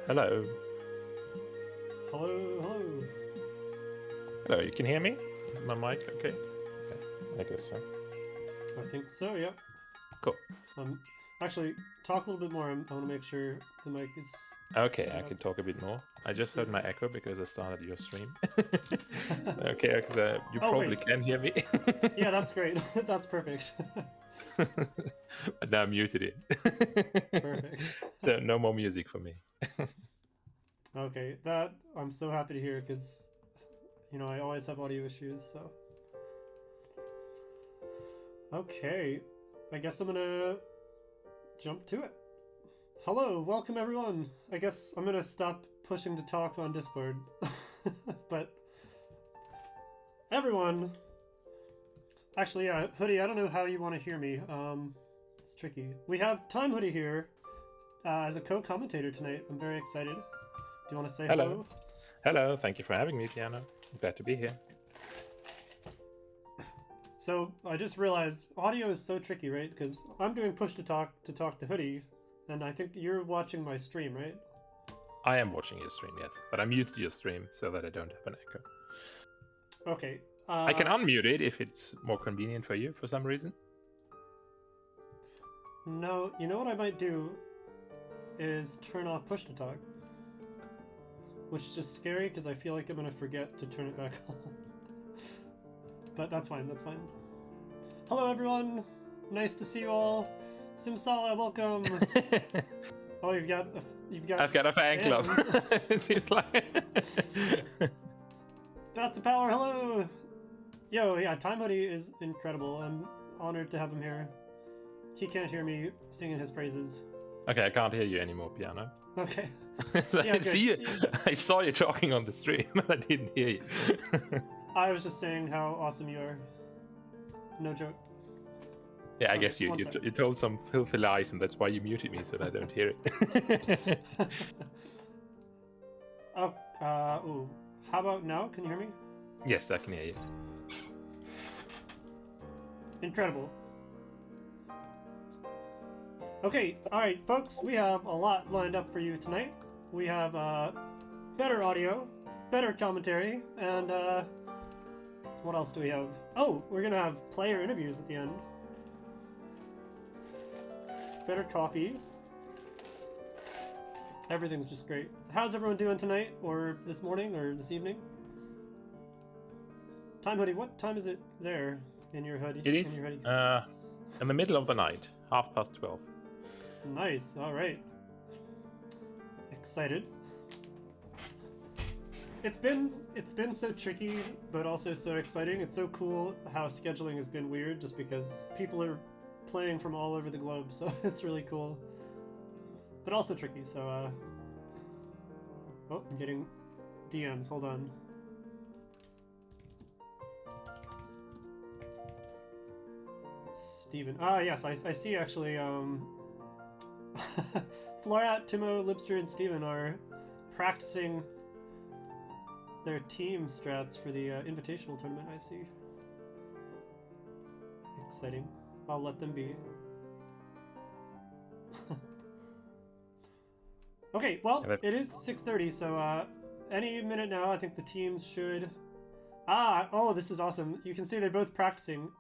Hello. Hello, hello. Hello, you can hear me? Is my mic okay? Okay, I guess so. I think so, yeah. Cool. Actually, talk a little bit more. I want to make sure the mic is... Okay, I can talk a bit more. I just heard my echo because I started your stream. Okay, because you probably can hear me. Yeah, that's great. That's perfect. But now I muted it. Perfect. So no more music for me. Okay, that I'm so happy to hear because, you know, I always have audio issues, so... Okay, I guess I'm gonna jump to it. Hello, welcome everyone. I guess I'm gonna stop pushing to talk on Discord. But everyone, actually, yeah, Hoodie, I don't know how you want to hear me. It's tricky. We have Time Hoodie here as a co-commentator tonight. I'm very excited. Do you want to say hello? Hello, thank you for having me, Piano. I'm glad to be here. So I just realized audio is so tricky, right? Because I'm doing push to talk to Hoodie, and I think you're watching my stream, right? I am watching your stream, yes, but I muted your stream so that I don't have an echo. Okay. I can unmute it if it's more convenient for you for some reason. No, you know what I might do is turn off push to talk, which is just scary because I feel like I'm gonna forget to turn it back on. But that's fine, that's fine. Hello everyone! Nice to see you all! Simsala, welcome! Oh, you've got I've got a fan club. It seems like... Bats of Power, hello! Yo, yeah, Time Hoodie is incredible. I'm honored to have him here. He can't hear me singing his praises. Okay, I can't hear you anymore, Piano. Okay. So yeah, I saw you talking on the stream, but I didn't hear you. I was just saying how awesome you are. No joke. Yeah, I guess you told some filthy lies, and that's why you muted me, so that I don't hear it. Oh, ooh. How about now? Can you hear me? Yes, I can hear you. Incredible. Okay, alright, folks, we have a lot lined up for you tonight. We have better audio, better commentary, and what else do we have? Oh, we're gonna have player interviews at the end. Better coffee. Everything's just great. How's everyone doing tonight, or this morning, or this evening? Time Hoodie, what time is it there in your hoodie? It is in the middle of the night, 12:30. Nice, alright. Excited. It's been so tricky, but also so exciting. It's so cool how scheduling has been weird just because people are playing from all over the globe, so it's really cool. But also tricky, so oh, I'm getting DMs, hold on. Steven. Ah, yes, I see actually, Florat, Timo, Libster, and Steven are practicing their team strats for the invitational tournament, I see. Exciting. I'll let them be. Okay, well, it is 6:30, so any minute now, I think the teams should... Ah, oh, this is awesome. You can see they're both practicing.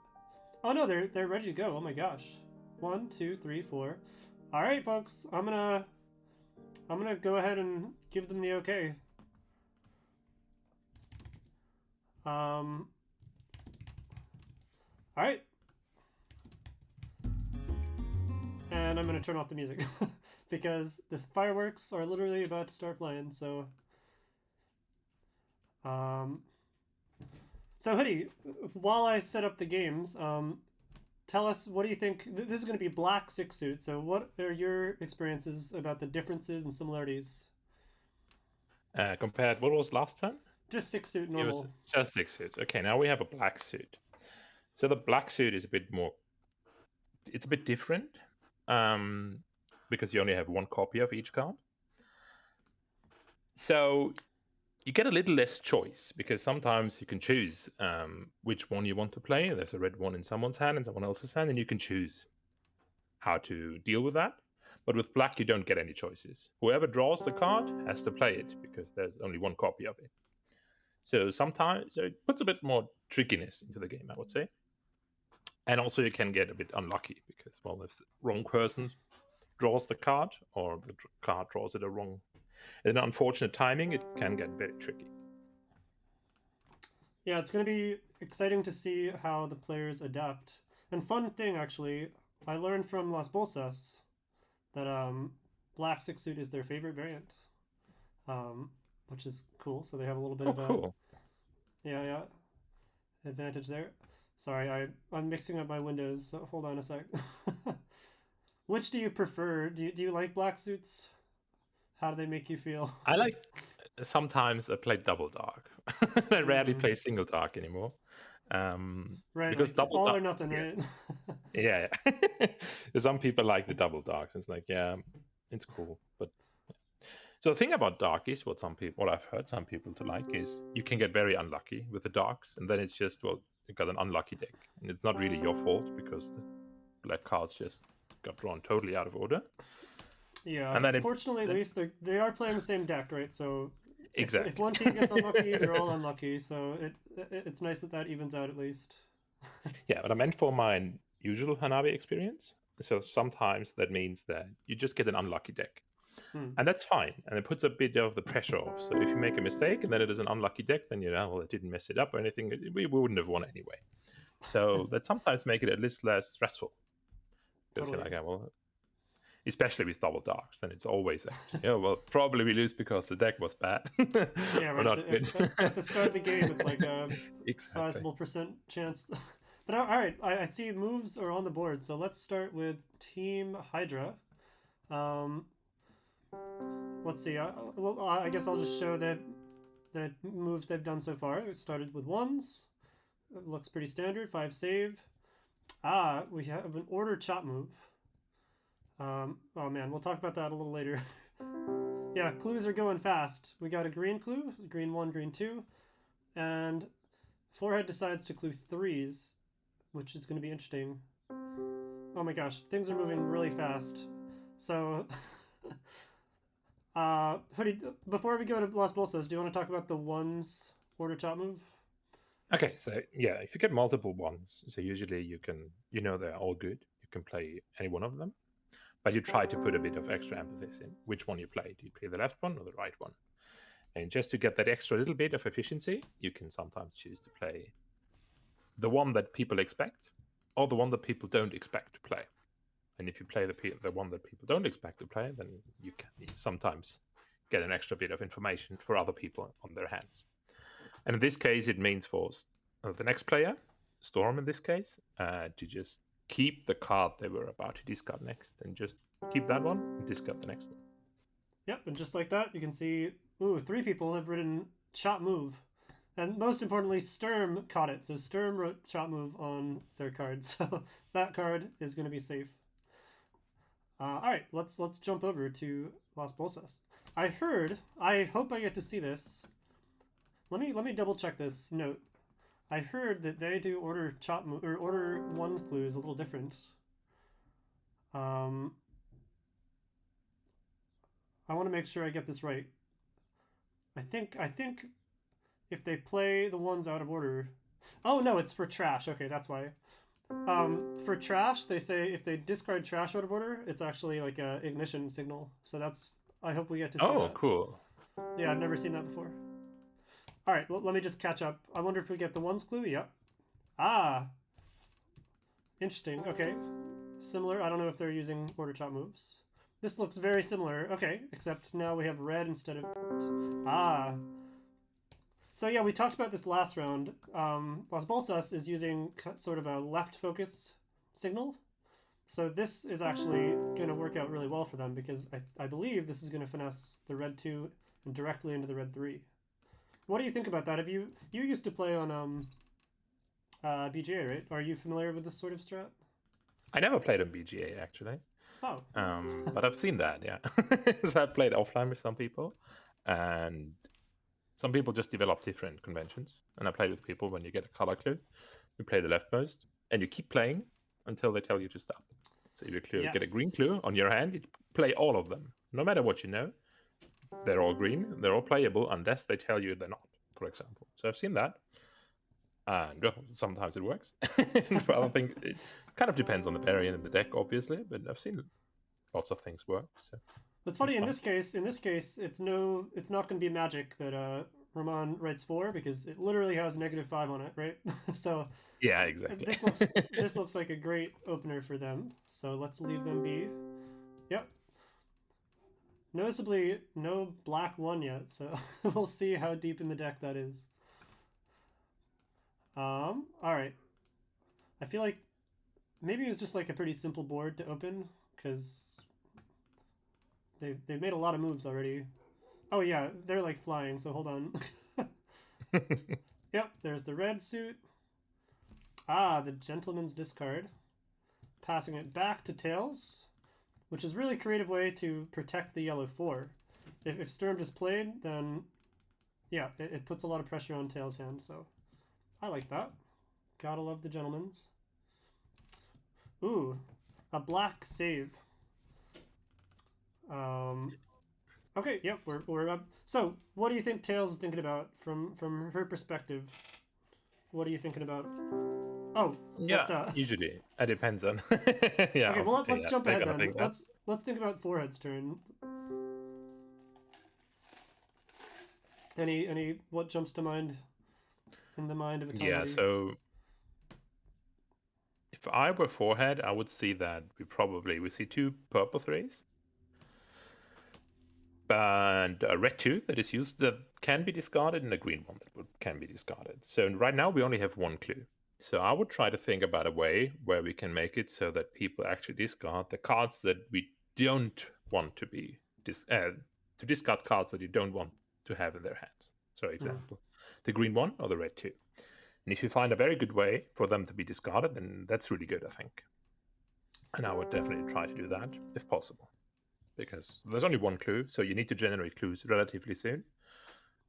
Oh no, they're ready to go. Oh my gosh. 1, 2, 3, 4. All right, folks. I'm gonna go ahead and give them the okay. All right. And I'm gonna turn off the music because the fireworks are literally about to start flying. So, so Hoodie, while I set up the games, tell us, what do you think? This is going to be black 6-suit, so what are your experiences about the differences and similarities? Compared, what was last time? Just 6-suit normal. It was just 6 suits. Okay, now we have a black suit. So the black suit is a bit more... It's a bit different, because you only have one copy of each card. So you get a little less choice, because sometimes you can choose which one you want to play. There's a red one in someone's hand and someone else's hand, and you can choose how to deal with that. But with black, you don't get any choices. Whoever draws the card has to play it, because there's only one copy of it. So sometimes it puts a bit more trickiness into the game, I would say. And also you can get a bit unlucky, because, well, if the wrong person draws the card, or the card draws it in an unfortunate timing, it can get very tricky. Yeah, it's going to be exciting to see how the players adapt. And fun thing, actually, I learned from Las Bolsas that black 6-suit is their favorite variant, which is cool. So they have a little bit of a cool. Yeah, advantage there. Sorry, I'm mixing up my windows, so hold on a sec. Which do you prefer? Do you like black suits? How do they make you feel? I like... Sometimes I play double dark. I rarely play single dark anymore. Right, because like double all dark, or nothing, right? Yeah. Some people like the double darks. It's like, yeah, it's cool. But so the thing about dark is what I've heard some people to like is you can get very unlucky with the darks, and then it's just, well, you got an unlucky deck, and it's not really your fault because the black cards just got drawn totally out of order. Yeah, and then fortunately, at least they are playing the same deck, right? So exactly, if one team gets unlucky, they're all unlucky. So it's nice that evens out at least. Yeah, but I meant for my usual Hanabi experience. So sometimes that means that you just get an unlucky deck. And that's fine. And it puts a bit of the pressure off. So if you make a mistake and then it is an unlucky deck, then well, it didn't mess it up or anything. We wouldn't have won anyway. So that sometimes make it at least less stressful. Because Totally. you're like, well, especially with double darks, then it's always well, probably we lose because the deck was bad. Yeah, right. Not good. At the start of the game, it's like a exactly. sizable % chance. But all right, I see moves are on the board. So let's start with Team Hydra. Let's see. I guess I'll just show the moves they've done so far. It started with 1s. It looks pretty standard. 5 save. We have an order chop move. Oh man, we'll talk about that a little later. Yeah, clues are going fast. We got a green clue, green 1, green 2, and Forehead decides to clue 3s, which is going to be interesting. Oh my gosh, things are moving really fast. So, Hoodie, before we go to Las Bolsas, do you want to talk about the 1s order chop move? Okay, so yeah, if you get multiple 1s, so usually you can, they're all good. You can play any one of them. But you try to put a bit of extra emphasis in which one you play. Do you play the left one or the right one? And just to get that extra little bit of efficiency, you can sometimes choose to play the one that people expect or the one that people don't expect to play. And if you play the one that people don't expect to play, then you can sometimes get an extra bit of information for other people on their hands. And in this case, it means for the next player, Storm in this case, to just keep the card they were about to discard next, and just keep that one and discard the next one. Yep, and just like that, you can see, ooh, 3 people have written Chop Move. And most importantly, Sturm caught it. So Sturm wrote Chop Move on their card. So that card is going to be safe. All right, let's jump over to Las Bolsas. I heard. I hope I get to see this. Let me double check this note. I heard that they do order chop move or order one clues a little different. I want to make sure I get this right. I think if they play the ones out of order. Oh no, it's for trash. Okay, that's why. For trash, they say if they discard trash out of order, it's actually like a ignition signal. So that's. I hope we get to see that. Oh, cool. Yeah, I've never seen that before. All right, let me just catch up. I wonder if we get the ones clue. Yep. Ah. Interesting. Okay. Similar. I don't know if they're using order chop moves. This looks very similar. Okay, except now we have red instead of. Ah. So yeah, we talked about this last round. Las Bolsas is using sort of a left focus signal. So this is actually going to work out really well for them because I believe this is going to finesse the red 2 and directly into the red 3. What do you think about that? Have you used to play on BGA, right? Are you familiar with this sort of strat? I never played on BGA actually. Oh. But I've seen that, yeah. So I played offline with some people, and some people just develop different conventions. And I played with people when you get a color clue, you play the leftmost, and you keep playing until they tell you to stop. So if you get a green clue on your hand, you play all of them, no matter what you know. They're all green, they're all playable unless they tell you they're not, for example. So I've seen that. And well, sometimes it works. But I think it kind of depends on the variant in the deck, obviously. But I've seen lots of things work. So that's funny. In this case, it's not going to be magic that Ramon writes 4 because it literally has -5 on it, right? So yeah, exactly. This looks like a great opener for them. So let's leave them be. Yep. Noticeably, no black 1 yet, so we'll see how deep in the deck that is. All right. I feel like maybe it was just like a pretty simple board to open because they've made a lot of moves already. Oh yeah, they're like flying. So hold on. Yep, there's the red suit. Ah, the gentleman's discard. Passing it back to tails, which is really creative way to protect the yellow 4. If Sturm just played, then yeah, it puts a lot of pressure on tails' hand. So I like that. Gotta love the gentleman's. Ooh, a black save. Okay, yep, we're up. So, what do you think Tails is thinking about from her perspective? What are you thinking about? Oh, yeah, usually it depends on. Yeah. Okay, well let's jump ahead then. Let's think about Forehead's turn. Any what jumps to mind in the mind of a Yeah, so if I were Forehead, I would see that we see 2 purple 3s. And a red 2 that is used that can be discarded, and a green one that can be discarded. So right now we only have 1 clue. So I would try to think about a way where we can make it so that people actually discard the cards that we don't want to be to discard cards that you don't want to have in their hands. So example, the green 1 or the red 2. And if you find a very good way for them to be discarded, then that's really good, I think. And I would definitely try to do that if possible. Because there's only 1 clue, so you need to generate clues relatively soon.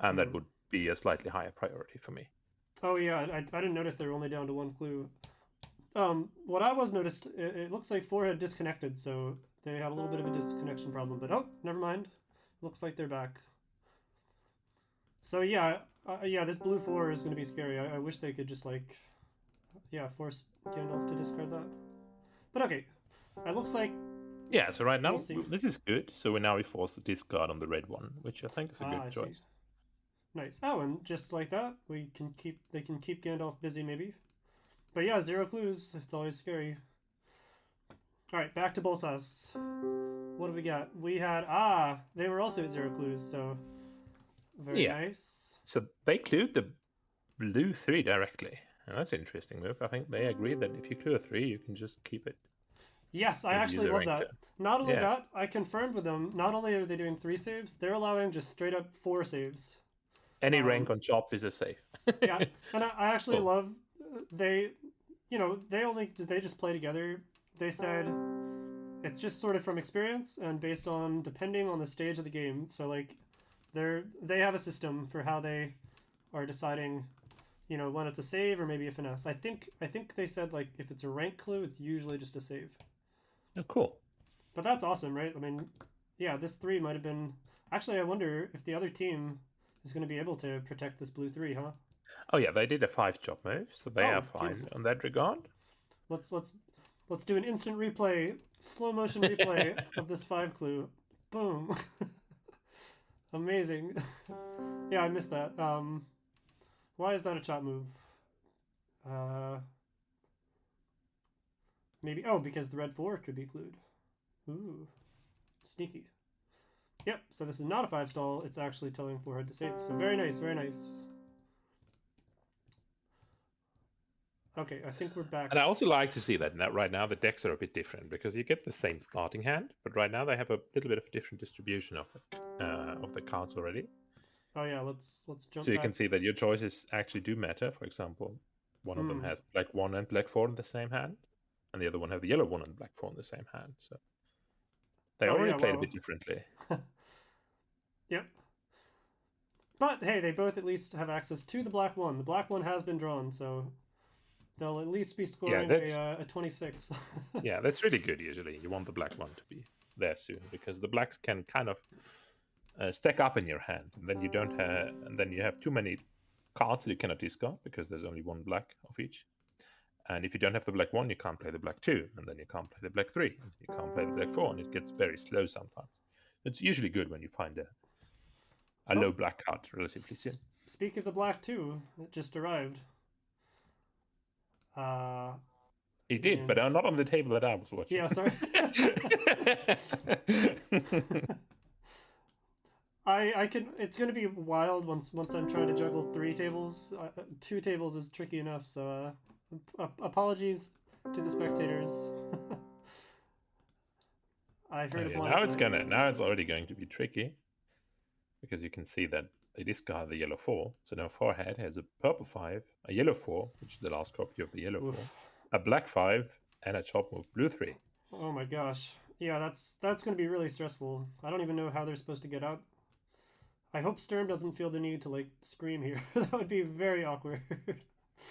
And that would be a slightly higher priority for me. Oh yeah, I didn't notice they were only down to 1 clue. What I was noticed, it looks like Forehead disconnected, so they had a little bit of a disconnection problem. But oh, never mind. Looks like they're back. So yeah, this blue 4 is going to be scary. I wish they could just like, force Gandalf to discard that. But okay, it looks like. Yeah, so right now this is good. So now we force the discard on the red 1, which I think is a good choice. Nice. Oh, and just like that, they can keep Gandalf busy maybe. But yeah, 0 clues. It's always scary. All right, back to Bolsas. What do we got? We had they were also at 0 clues, so very nice. So they clued the blue 3 directly. And that's an interesting move. I think they agree that if you clue a 3, you can just keep it. Yes, I Not use actually a love rank that. clue. Not only Yeah. that, I confirmed with them, not only are they doing 3 saves, they're allowing just straight up 4 saves. Any rank on top is a save. Yeah, and I actually Cool. love they, they just play together. They said it's just sort of from experience and based on depending on the stage of the game. So like, they have a system for how they are deciding, when it's a save or maybe a finesse. I think they said like if it's a rank clue, it's usually just a save. Oh, cool. But that's awesome, right? I mean, yeah, this 3 might have been. Actually, I wonder if the other team is going to be able to protect this blue 3, huh? Oh yeah, they did a 5 job move, so they are Oh, fine beautiful. on that regard. Let's do an instant replay, slow motion replay of this 5 clue. Boom. Amazing. Yeah, I missed that. Why is that a chop move? Uh, maybe. Oh, because the red 4 could be clued. Ooh, sneaky. Yep. So this is not a 5 stall. It's actually telling forehead to save. So very nice. Very nice. Okay, I think we're back. And I also like to see that right now the decks are a bit different because you get the same starting hand, but right now they have a little bit of a different distribution of the cards already. Oh yeah, let's jump So you back. can see that your choices actually do matter. For example, one of them has black 1 and black 4 in the same hand, and the other one have the yellow 1 and black 4 in the same hand. So they Oh already yeah, played a wow. bit differently. Yep. But hey, they both at least have access to the black 1. The black 1 has been drawn, so they'll at least be Yeah, scoring that's a 26. yeah, that's really good. Usually, you want the black 1 to be there soon because the blacks can kind of stack up in your hand, and then you don't have, and then you have too many cards that you cannot discard because there's only one black of each. And if you don't have the black 1, you can't play the black 2, and then you can't play the black 3, and you can't play the black 4, and it gets very slow sometimes. It's usually good when you find a Oh, low black card relatively soon. speak of the black 2, it just arrived. Uh, It did, but and not on the table that I was watching. yeah, sorry. I can. It's gonna be wild once I'm trying to juggle 3 tables. 2 tables is tricky enough. So apologies to the spectators. I heard a Okay, blank one. now it's already going to be tricky because you can see that they discard the yellow 4. So now forehead has a purple 5, a yellow 4, which is the last copy of the yellow Oof. 4, a black 5, and a chop move blue 3. Oh my gosh. Yeah, that's gonna be really stressful. I don't even know how they're supposed to get out. I hope Sturm doesn't feel the need to like scream here. That would be very awkward.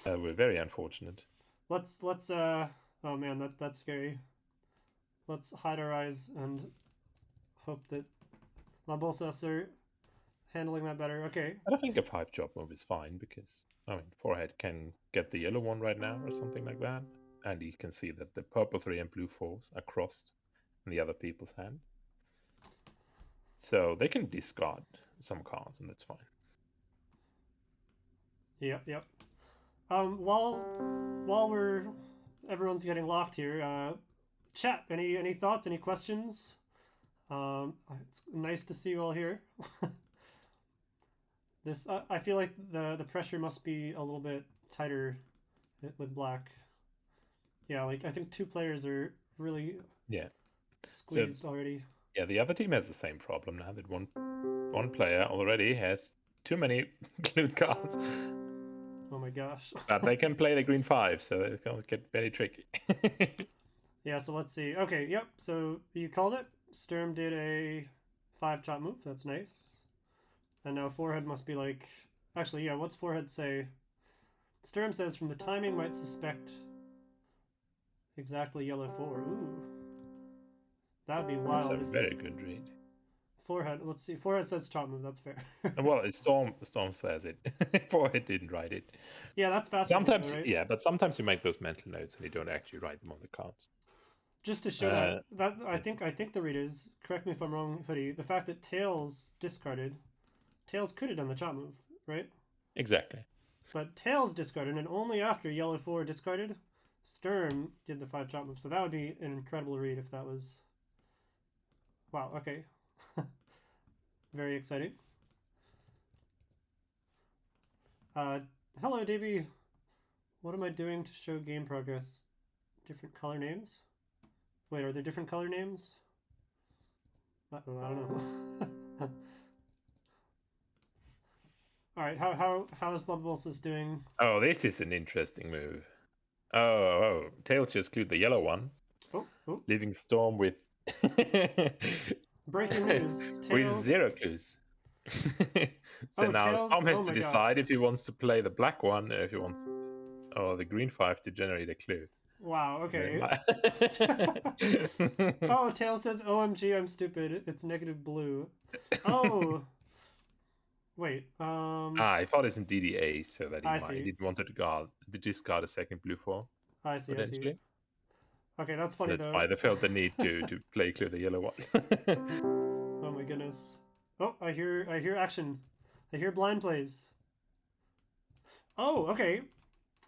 We're very unfortunate. let's oh man, that's scary. Let's hide our eyes and hope that Lambolsas are handling that better. Okay. And I think a 5 chop move is fine because, I mean, forehead can get the yellow 1 right now or something like that. And you can see that the purple 3 and blue 4s are crossed in the other people's hand. So they can discard some cards, and that's fine. Yep. While we're everyone's getting locked here, chat. Any thoughts? Any questions? It's nice to see you all here. This I feel like the pressure must be a little bit tighter with black. Yeah, like I think 2 players are really Yeah. squeezed So already. yeah, the other team has the same problem now that one player already has too many glued cards. Oh my gosh. But they can play the green 5, so it's going to get very tricky. Yeah, so let's see. Okay, yep. So you called it. Sturm did a 5 chop move. That's nice. And now forehead must be like. Actually, yeah. What's forehead say? Sturm says from the timing might suspect exactly yellow 4. Ooh, that'd be That's wild a if very good read. forehead. Let's see. Forehead says chop move. That's fair. Well, Storm says it. Forehead didn't write it. Yeah, that's fascinating though, Sometimes, right? yeah, but sometimes you make those mental notes and you don't actually write them on the cards. Just to show Uh, that I think the read is, correct me if I'm wrong, Hoodie. The fact that Tails discarded, Tails could have done the chop move, right? exactly. But Tails discarded, and only after Yellow 4 discarded, Sturm did the 5 chop move. So that would be an incredible read if that was. Wow, okay. Very exciting. Uh, hello, Davey. What am I doing to show game progress? Different color names? Wait, are there different color names? Uh-oh, I don't know. Alright, how is Bubbles doing? Oh, this is an interesting move. Oh, Tails just clued the yellow one, Oh, leaving Storm with breaking news. with Tails. 0 clues. So Oh, now Tails. Storm has Oh to my decide gosh. if he wants to play the black one or if he wants the green 5 to generate a clue. Wow, okay. Then Oh, Tails says, OMG, I'm stupid. It's negative blue. Oh. Wait, I thought it's in DDA, so that I he see. didn't want to discard a second blue 4 I see. potentially. Okay, that's funny That's though. why they felt the need to play clear the yellow one. Oh my goodness. Oh, I hear action. I hear blind plays. Oh, okay.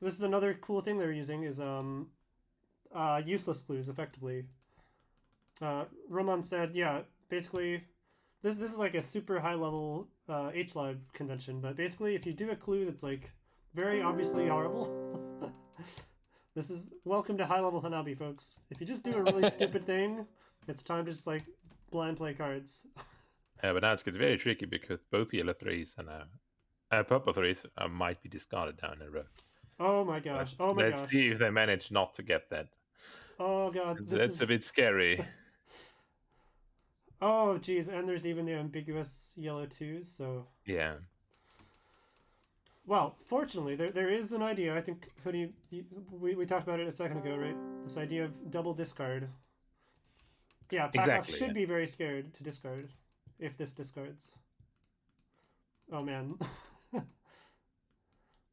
This is another cool thing they're using is useless clues effectively. Roman said, yeah, basically this is like a super high level HLive convention, but basically if you do a clue that's like very obviously horrible, this is welcome to high level Hanabi, folks. If you just do a really stupid thing, it's time to just like blind play cards. Yeah, but now it gets very tricky because both yellow 3s and purple 3s might be discarded down in a row. Oh my gosh. Let's see if they manage not to get that. Oh god. That's a bit scary. Oh geez, and there's even the ambiguous yellow 2s, so Yeah. well, fortunately, there is an idea. I think Hoodie, we talked about it a second ago, right? This idea of double discard. Yeah, Packoff should be very scared to discard if this discards. Oh man.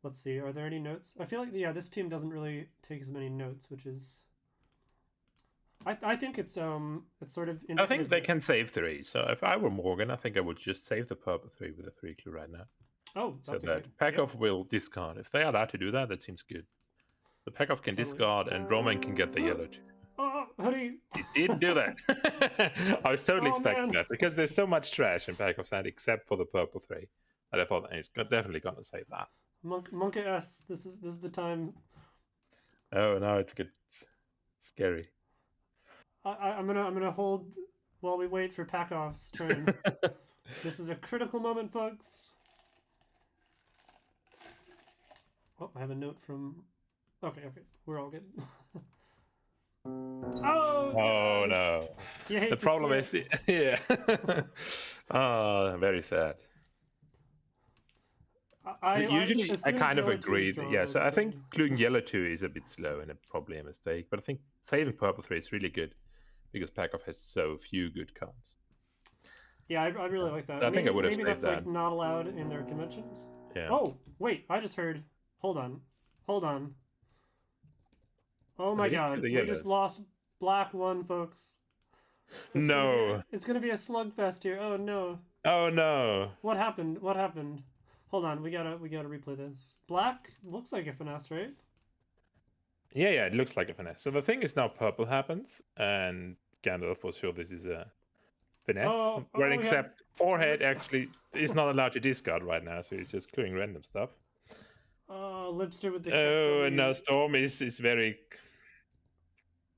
Let's see. Are there any notes? I feel like this team doesn't really take as many notes, which is. I think it's sort of. I think they can save 3. So if I were Morgan, I think I would just save the purple 3 with a 3 clue right now. Oh, that's so that Packoff will discard. If they are allowed to do that, that seems good. The Packoff can discard and Roman can get the yellow 2. Oh, Hoodie! He didn't do that. I was totally expecting that because there's so much trash in Packoff's hand except for the purple 3. And I thought he's definitely gonna save that. Monka S, this is the time. Oh no, it's good. Scary. I'm gonna hold while we wait for Packoff's turn. This is a critical moment, folks. Oh, I have a note from. Okay, we're all good. Oh God. No. The problem is, yeah. Oh, very sad. Usually, I kind of agree. Yeah, so I think cluing yellow 2 is a bit slow and probably a mistake. But I think saving purple 3 is really good because Packoff has so few good cards. Yeah, I really like that. So I think I would have maybe saved that's that. like not allowed in their conventions. Yeah. Oh wait, I just heard. Hold on. Oh my god, we just lost black 1, folks. It's gonna be a slugfest here. Oh no. Oh no. What happened? Hold on, we gotta replay this. Black looks like a finesse, right? Yeah, it looks like a finesse. So the thing is now purple happens, and Gandalf was sure this is a finesse. Except forehead actually is not allowed to discard right now, so he's just clearing random stuff. Oh, Lipster with the. Oh, and now Storm is very.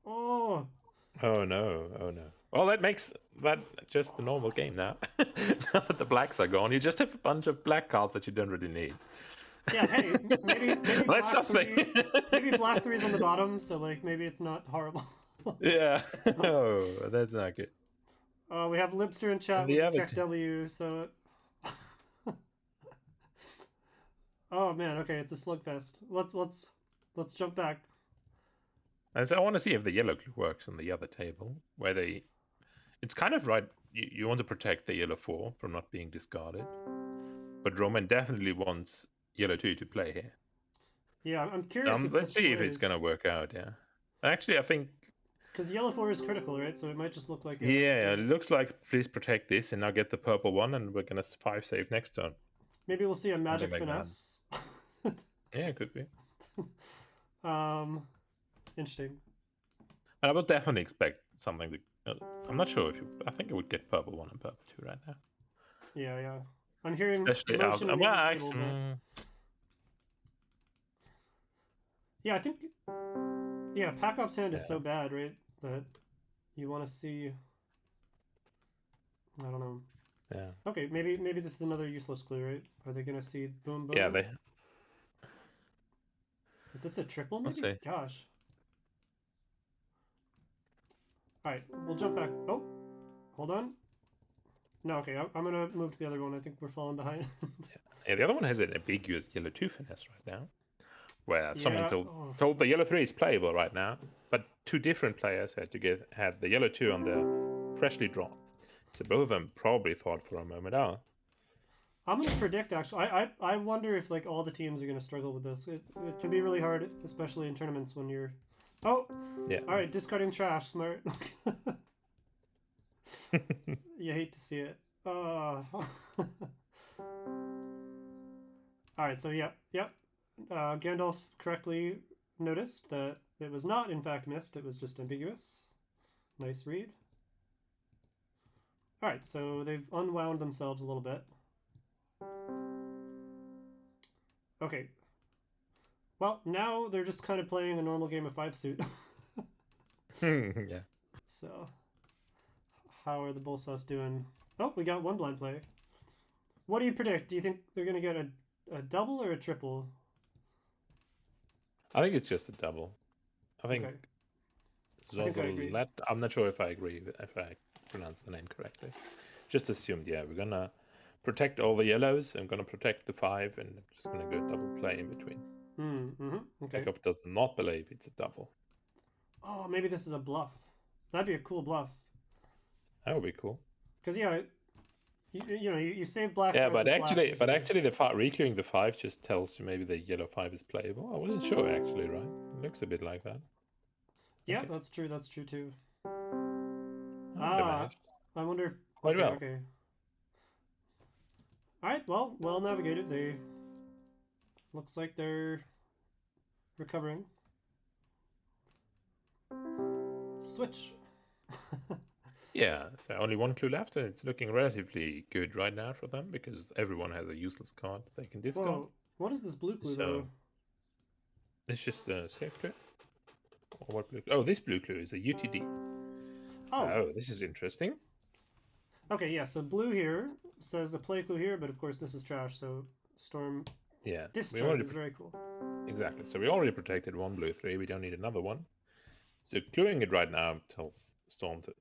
Oh. Oh no! Well, that makes that just a normal game now. Now that the blacks are gone, you just have a bunch of black cards that you don't really need. Yeah, hey, maybe that's something. Maybe black 3's on the bottom, so like maybe it's not horrible. Yeah. Oh, that's not good. We have Lipster in chat with the check W, so. Oh man, okay, it's a slugfest. Let's jump back. And so I want to see if the yellow clue works on the other table, where it's kind of right. You want to protect the yellow 4 from not being discarded, but Roman definitely wants yellow 2 to play here. Yeah, I'm curious. Let's see if it's gonna work out. Yeah, actually, I think because yellow 4 is critical, right? So it might just look like. It looks like please protect this, and now get the purple 1, and we're gonna 5 save next turn. Maybe we'll see a magic finesse. Yeah, it could be. Interesting. And I would definitely expect something to. I'm not sure if I think I would get purple 1 and purple 2 right now. Yeah. I'm hearing especially out. Yeah, I think. Yeah, Pakov's hand is Yeah. so bad, right? That you want to see. I don't know. Yeah. Okay, maybe this is another useless clue, right? Are they gonna see boom Yeah, boom? they. Is this a triple? I'll Maybe. say. Gosh. All right, we'll jump back. Oh, hold on. No, okay, I'm gonna move to the other one. I think we're falling behind. Yeah, the other one has an ambiguous yellow 2 finesse right now, where someone Yeah. Oh. told the yellow 3 is playable right now, but two different players had the yellow 2 on the freshly drawn. So both of them probably thought for a moment, oh, I'm gonna predict actually. I wonder if like all the teams are gonna struggle with this. It can be really hard, especially in tournaments when you're. Oh, yeah. all right, discarding trash, smart. You hate to see it. All right, so yep. Gandalf correctly noticed that it was not in fact missed. It was just ambiguous. Nice read. All right, so they've unwound themselves a little bit. Okay. Well, now they're just kind of playing a normal game of five suit. Yeah. So, how are the Bullsauce doing? Oh, we got one blind play. What do you predict? Do you think they're going to get a double or a triple? I think it's just a double. I think Okay. I think I agree. Zozolet. I'm not sure if I agree if I pronounce the name correctly. Just assumed, yeah, we're gonna protect all the yellows. I'm gonna protect the 5, and I'm just gonna go double play in between. Okay. Ekov does not believe it's a double. Oh, maybe this is a bluff. That'd be a cool bluff. That would be cool. Because yeah, you save black Yeah, cards but with black actually, usually. the reclearing the 5 just tells you maybe the yellow 5 is playable. I wasn't sure actually, right? It looks a bit like that. Yeah, Okay. that's true. That's true too. Oh, they Ah, managed I wonder if. quite Okay, well. okay. All right. Well navigated. They looks like they're recovering. Switch. Yeah, so only one clue left, and it's looking relatively good right now for them because everyone has a useless card they can discard. Whoa. What is this blue clue So though? it's just a safe clue. Or what blue? Oh, this blue clue is a UTD. Oh. Oh, this is interesting. Okay. Yeah. So blue here says the play clue here, but of course this is trash. So storm Yeah, discharge is very cool. exactly. So we already protected one blue 3. We don't need another one. So cluing it right now tells Storm that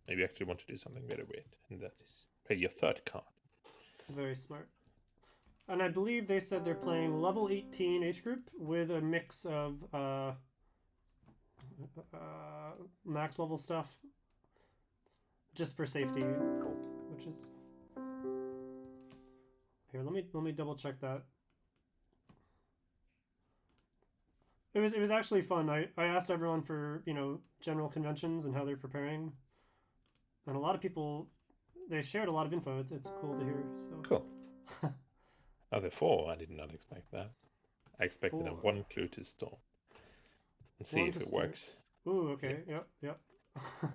maybe actually want to do something very weird, and that is play your third card. Very smart. And I believe they said they're playing level 18 age group with a mix of max level stuff just for safety, which is here. Let me double check that. It was actually fun. I asked everyone for general conventions and how they're preparing, and a lot of people they shared a lot of info. It's cool to hear. So Cool. Oh, the 4. I did not expect that. I expected a 4. 1 clue to Storm and see One if to it storm. works. Ooh, okay. Yes. Yep. But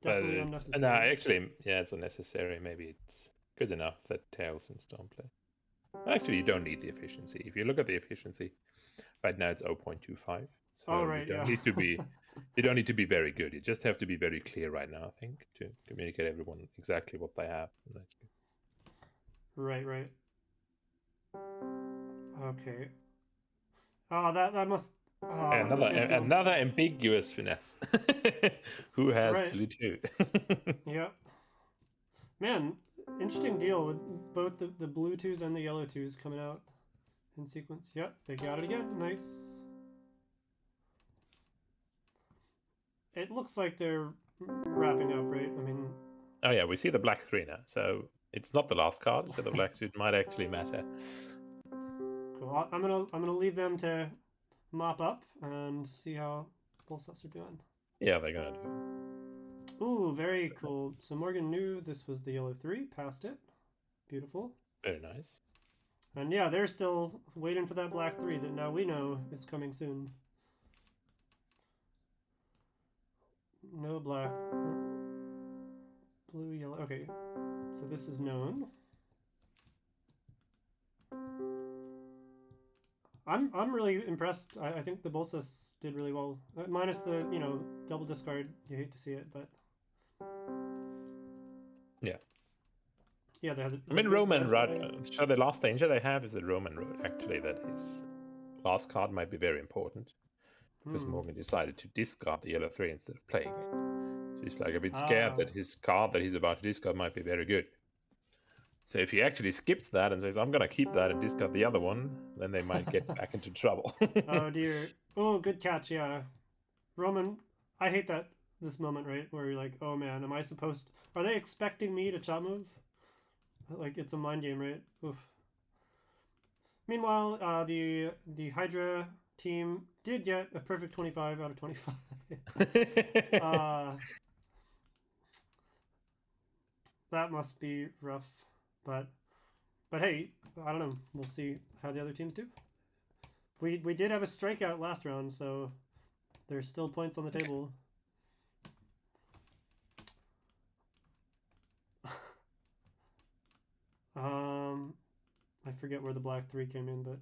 Definitely it's no, unnecessary. actually, yeah, it's unnecessary. Maybe it's good enough that Tails and Storm play. Actually, you don't need the efficiency. If you look at the efficiency, right now it's 0.25. So Oh you right, don't yeah. need to be you don't need to be very good. You just have to be very clear right now, I think, to communicate everyone exactly what they have. And that's good. Right. Okay. Oh, that must. It feels Another ambiguous finesse. Who has right. blue 2? Yep. Man, interesting deal with both the blue twos and the yellow twos coming out in sequence. Yep, they got it again. Nice. It looks like they're wrapping up, right? I mean. Oh yeah, we see the black 3 now. So it's not the last card, so the black suit might actually matter. Cool. I'm gonna leave them to mop up and see how Bullsauce are doing. Yeah, they're gonna do. Ooh, very cool. So Morgan knew this was the yellow 3, passed it. Beautiful. Very nice. And yeah, they're still waiting for that black 3 that now we know is coming soon. No black. Blue, yellow. Okay, so this is known. I'm really impressed. I think the Bolsas did really well, minus the double discard. You hate to see it, but Yeah. yeah, they had I the mean, good Roman red Rod. play. So the last danger they have is the Roman Road. Actually, that his last card might be very important because Hmm. Morgan decided to discard the yellow 3 instead of playing it. So he's like a bit scared Ah. that his card that he's about to discard might be very good. So if he actually skips that and says, I'm going to keep that and discard the other one, then they might get back into trouble. Oh dear. Oh, good catch. Yeah, Roman. I hate that this moment right where you're like, oh man, am I supposed? Are they expecting me to chop move? Like it's a mind game, right? Oof. Meanwhile, the Hydra team did get a perfect 25 out of 25. uh, that must be rough, but hey, I don't know. We'll see how the other teams do. We did have a strikeout last round, so there's still points on the table. I forget where the black 3 came in, but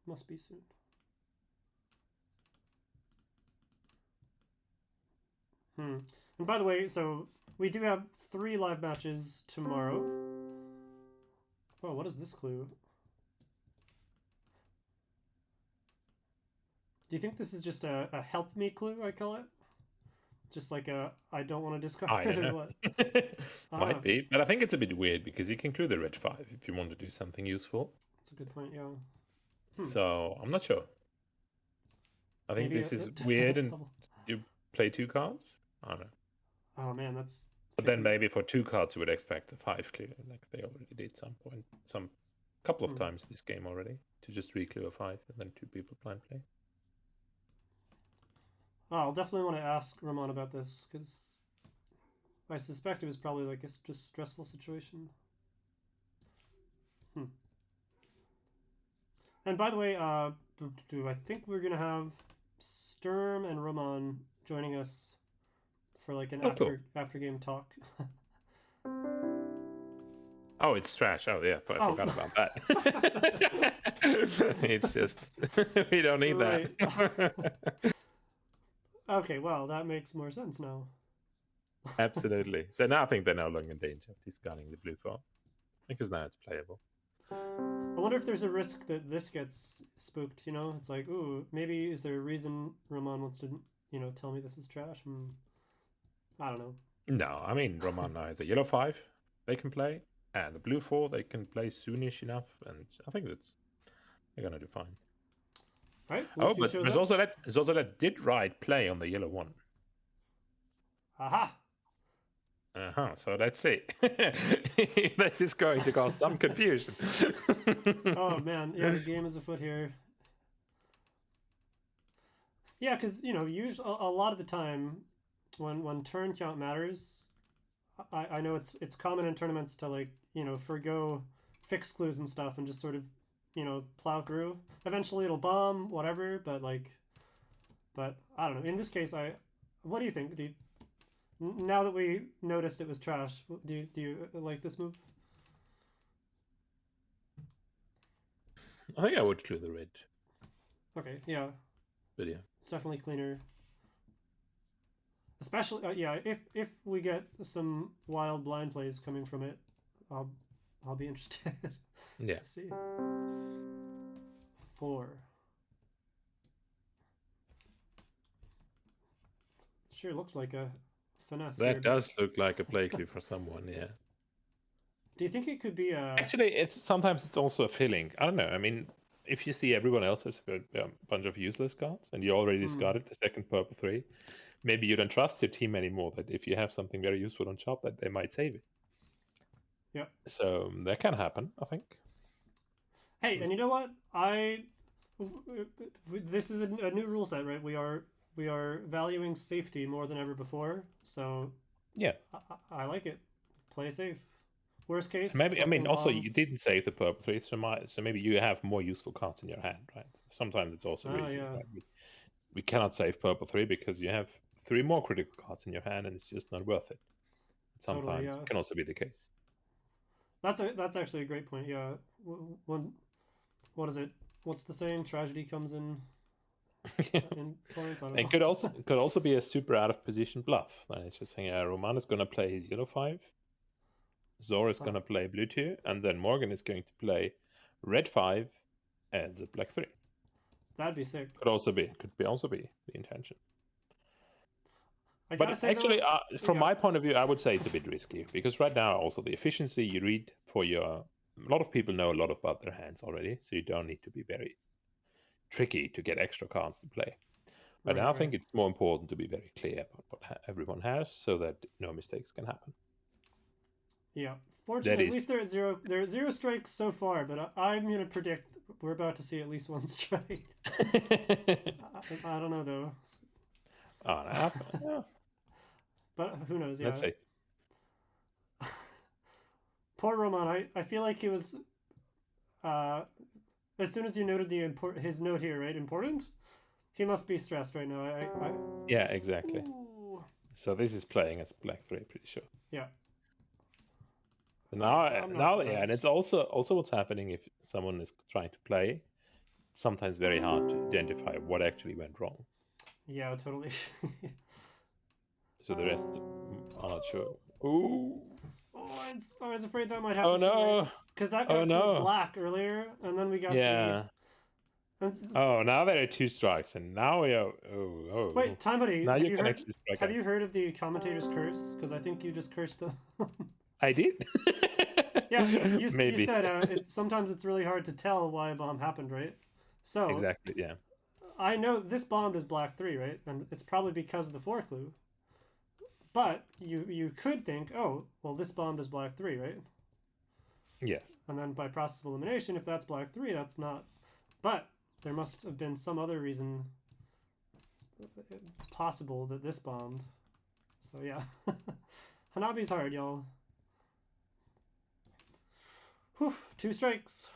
must be soon. And by the way, so we do have 3 live matches tomorrow. Oh, what is this clue? Do you think this is just a help me clue, I call it? Just like a I don't want to discard I don't or know. what? Might be, but I think it's a bit weird because you can include the red 5 if you want to do something useful. That's a good point, yeah. So I'm not sure. I think Maybe this is weird and double. you play 2 cards? I don't know. Oh man, that's But tricky. then maybe for 2 cards you would expect a 5 clear, like they already did some couple of times this game already, to just reclear a 5 and then 2 people blind play. Oh, I'll definitely want to ask Ramon about this because I suspect it was probably like a just stressful situation. And by the way, I think we're gonna have Sturm and Ramon joining us for like an Oh, cool. after game talk. Oh, it's trash. Oh, yeah, I Oh. forgot about that. It's just, we don't need Right. that. Okay, well, that makes more sense now. Absolutely. So now I think they're no longer in danger of discarding the blue form because now it's playable. I wonder if there's a risk that this gets spooked, you know? It's like, ooh, maybe is there a reason Ramon wants to, tell me this is trash? I don't know. No, I mean, Roman now has a yellow 5 they can play, and the blue 4 they can play soonish enough, and I think they're going to do fine. Right? Oh, Luigi but shows there's up. also that did right play on the yellow 1. Aha! So let's see. This is going to cause some confusion. Oh man, yeah, the game is afoot here. Yeah, because usually a lot of the time, when turn count matters, I know it's common in tournaments to like forgo fixed clues and stuff and just sort of plow through. Eventually it'll bomb, whatever. But I don't know. In this case, what do you think? Now that we noticed it was trash, do you like this move? I think I would clear the red. Okay, yeah, But yeah. it's definitely cleaner. Especially, yeah, if we get some wild blind plays coming from it, I'll be interested Yeah. to see. 4. Sure looks like a finesse here. That does look like a play clue for someone, yeah. Do you think it could be a? Actually, sometimes it's also a feeling. I don't know. I mean, if you see everyone else has a bunch of useless cards and you already discarded the second purple 3, maybe you don't trust your team anymore that if you have something very useful on top that they might save it. Yeah. So that can happen, I think. Hey, and you know what? This is a new rule set, right? We are valuing safety more than ever before. So Yeah. I like it. Play safe. Worst case, Maybe, I mean, also bomb. you didn't save the purple 3, so maybe you have more useful cards in your hand, right? Sometimes it's also Oh reasons, yeah, right? We cannot save purple 3 because you have 3 more critical cards in your hand and it's just not worth it. totally. Sometimes Yeah, it can also be the case. that's actually a great point. Yeah, one. What is it? What's the saying? Tragedy comes in torrents. I don't It know. could also be a super out of position bluff. Like it's just saying Roman is gonna play his yellow 5, Zor is So, gonna play blue 2, and then Morgan is going to play red 5 and the black 3. that'd be sick. Could also be the intention. I gotta But say actually, though, from yeah, my point of view, I would say it's a bit risky because right now also the efficiency you read for your a lot of people know a lot about their hands already, so you don't need to be very tricky to get extra cards to play. But right, I right. think it's more important to be very clear about what everyone has, so that no mistakes can happen. Yeah. That Fortunately, at least is, they're at zero. They're at zero strikes so far, but I'm gonna predict we're about to see at least one strike. I don't know though. oh, no, But who knows? let's Yeah. see. Poor Roman. I feel like he was. Uh, as soon as you noted his note here, right? Important. He must be stressed right now. Yeah, exactly. Ooh. So this is playing as black 3, pretty sure. Yeah. I'm not Now, yeah, and surprised. it's also what's happening if someone is trying to play. It's sometimes very hard to identify what actually went wrong. Yeah, totally. So the rest are not sure. Ooh. I was afraid that might Oh happen too, right? no. Because that Oh got clued no. black earlier, and then we got the. Yeah. And Oh, now there are 2 strikes, and now we are. Oh. wait, time buddy, Now you can actually strike Have out. you heard of the commentator's curse? Because I think you just cursed them. I did. Yeah, you Maybe. said sometimes it's really hard to tell why a bomb happened, right? So Exactly. Yeah. I know this bomb is black 3, right? And it's probably because of the 4 clue. But you could think, oh, well, this bomb is black 3, right? Yes. And then by process of elimination, if that's black 3, that's not. But there must have been some other reason possible that this bombed. So yeah. Hanabi's hard, y'all. Whew, 2 strikes.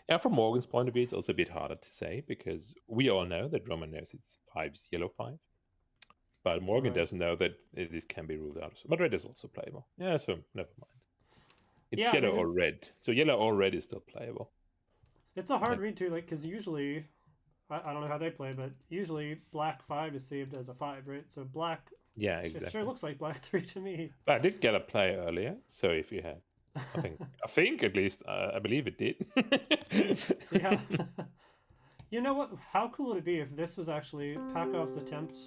Yeah, from Morgan's point of view, it's also a bit harder to say because we all know that Roman knows it's 5's yellow 5. But Morgan Right. doesn't know that this can be ruled out. But red is also playable. Yeah, so never mind. It's Yeah, yellow maybe or red. So yellow or red is still playable. it's a hard read too, like, because usually, I don't know how they play, but usually black 5 is saved as a 5, right? So black, Yeah, it exactly. sure looks like black 3 to me. But I did get a play earlier, so if you had, I think at least, I believe it did. Yeah. You know what? How cool would it be if this was actually Pakov's attempt?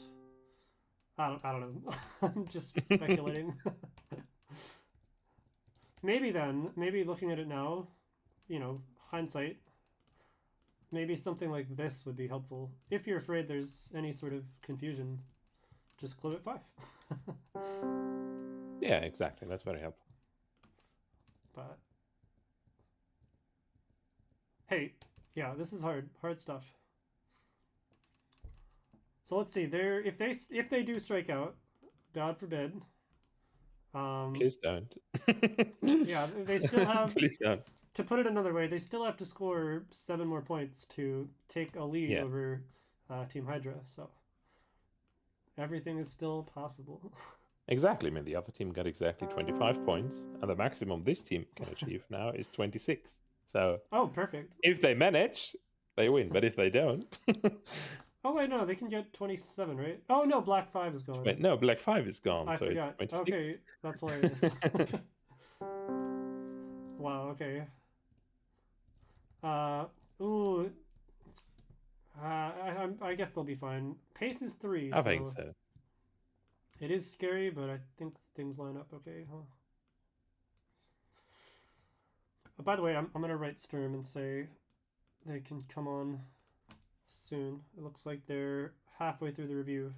I don't know. I'm just speculating. Maybe then, maybe looking at it now, hindsight, maybe something like this would be helpful. If you're afraid there's any sort of confusion, just clue it 5. Yeah, exactly. That's very helpful. But hey, yeah, this is hard stuff. So let's see. If they do strike out, God forbid. Please don't. Yeah, they still have. Please don't. To put it another way, they still have to score 7 more points to take a lead Yeah. over Team Hydra. So everything is still possible. Exactly. I mean, the other team got exactly 25 points, and the maximum this team can achieve now is 26. So, oh, perfect. if they manage, they win. But if they don't, oh wait, no, they can get 27, right? Oh no, Black 5 is gone. wait, no, Black 5 is gone, I so forgot. it's 26. Okay, that's hilarious. Wow. Okay. Ooh. I guess they'll be fine. Pace is 3, I think so. It is scary, but I think things line up okay, huh? By the way, I'm gonna write Sturm and say they can come on soon. It looks like they're halfway through the review.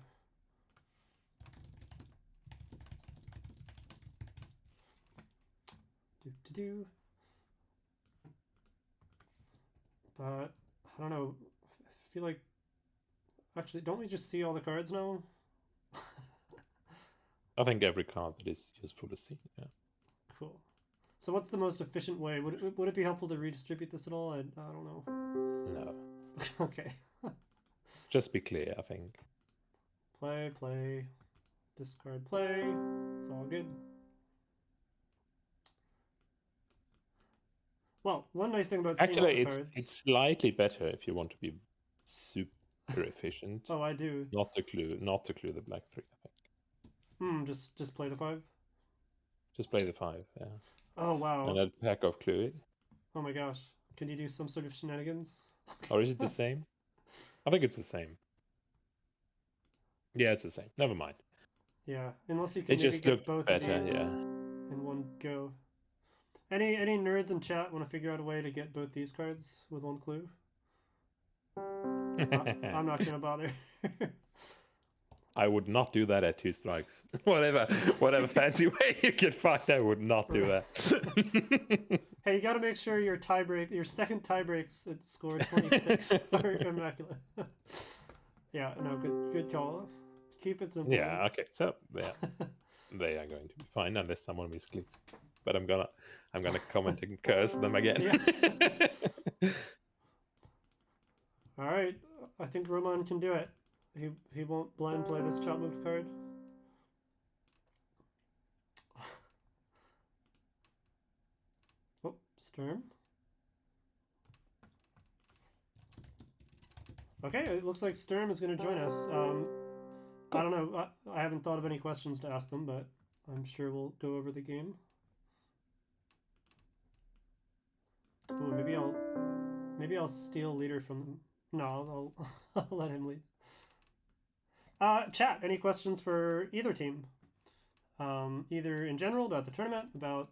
Do. But I don't know. I feel like actually, don't we just see all the cards now? I think every card that is useful to see. Yeah. Cool. So what's the most efficient way? Would it be helpful to redistribute this at all? I don't know. No. Okay. Just be clear, I think. Play, discard, play. It's all good. Well, one nice thing about seeing all Actually, the cards. it's slightly better if you want to be super efficient. Oh, I do. Not to clue the black 3. I think Just play the 5. just play the 5. Yeah, Oh and wow. then pack of clue it. Oh my gosh. Can you do some sort of shenanigans? Or is it the same? I think it's the same. Yeah, it's the same. Never mind. Yeah, unless you It can maybe just get looked both better. of these Yeah. in one go. Any nerds in chat want to figure out a way to get both these cards with one clue? I'm not gonna bother. I would not do that at 2 strikes. whatever fancy way you can find, I would not do that. Hey, you got to make sure your second tie breaks at score 26 are immaculate. Yeah, no, good call. Keep it simple. Yeah. Okay. So yeah, they are going to be fine unless someone misclicks. But I'm gonna comment and curse them again. All right, I think Roman can do it. He won't blind play this chop moved card. Oh, Sturm. Okay, it looks like Sturm is going to join us. I don't know. I haven't thought of any questions to ask them, but I'm sure we'll go over the game. Oh, maybe I'll steal leader from them. No, I'll let him lead. Chat. Any questions for either team? Either in general about the tournament, about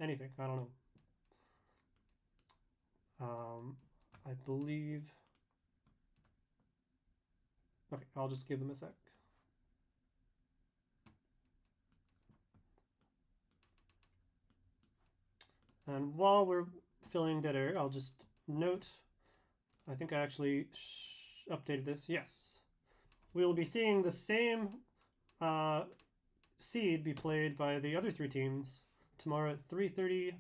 anything. I don't know. I believe. Okay, I'll just give them a sec. And while we're filling dead air, I'll just note, I think I actually updated this. Yes. We will be seeing the same seed be played by the other 3 teams tomorrow at 3:30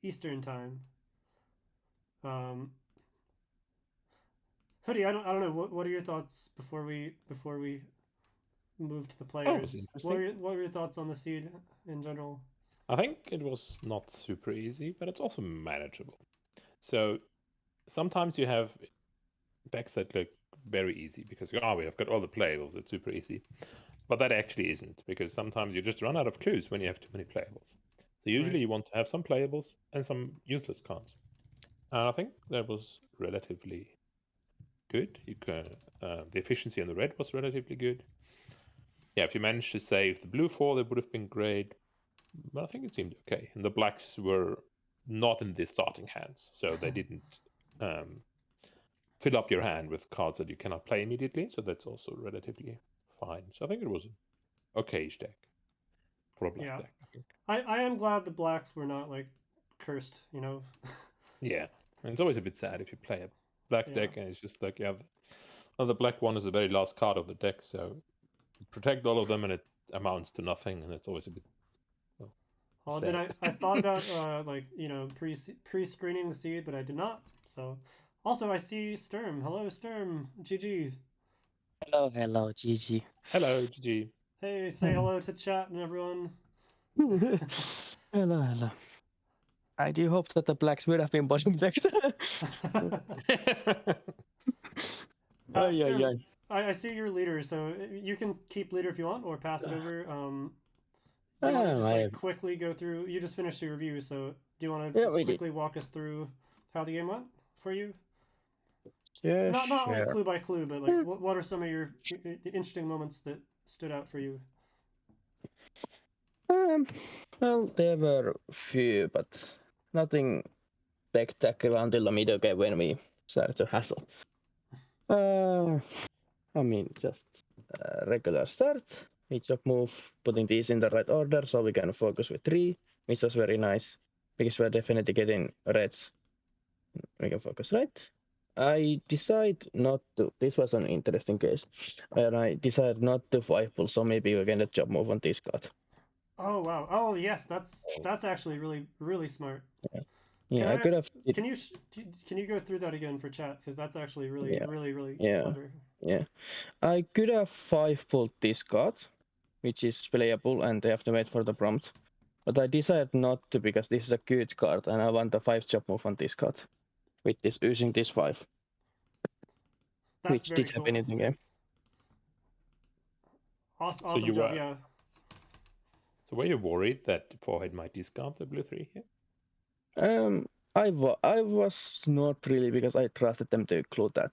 Eastern time. Hoodie, I don't know. What are your thoughts before we move to the players? What are your thoughts on the seed in general? I think it was not super easy, but it's also manageable. So sometimes you have decks that look very easy because we have got all the playables, it's super easy. But that actually isn't, because sometimes you just run out of clues when you have too many playables. So usually you want to have some playables and some useless cards. And I think that was relatively good. You can the efficiency on the red was relatively good. Yeah, if you managed to save the blue 4, that would have been great. But I think it seemed okay. And the blacks were not in the starting hands, so they didn't fill up your hand with cards that you cannot play immediately. So that's also relatively fine. So I think it was an okay-ish deck for a black deck. I think. I am glad the blacks were not like cursed, you know. Yeah, and it's always a bit sad if you play a black deck and it's just like the black one is the very last card of the deck, so you protect all of them and it amounts to nothing, and it's always a bit. I'll admit I thought about like pre-screening the seed, but I did not. So also I see Sturm. Hello Sturm. GG. Hello, GG. Hello, GG. Hey, say hello to chat and everyone. Hello. I do hope that the blacks would have been bottom decked. I see your leader, so you can keep leader if you want, or pass it over. Do you want to just quickly go through? You just finished your review, so do you want to just quickly walk us through how the game went for you? Yeah, not like clue by clue, but like what are some of your interesting moments that stood out for you? Well, there were few, but nothing spectacular until the middle game when we started to hassle. I mean, just regular start, each of move, putting these in the right order so we can focus with 3, which was very nice because we're definitely getting reds. We can focus right. I decide not to. This was an interesting case, and I decided not to 5-pull, so maybe we can job move on this card. Oh wow! Oh yes, that's actually really smart. Yeah, I could have. Can you go through that again for chat, because that's actually really clever. Yeah, I could have 5-pulled this card, which is playable, and they have to wait for the prompt. But I decided not to because this is a good card and I want a 5 chop move on this card. With this using this 5. That's Which very did cool. happen in the game. Awesome you job, were- yeah. So were you worried that Forehead might discard the blue 3 here? I was not really because I trusted them to include that,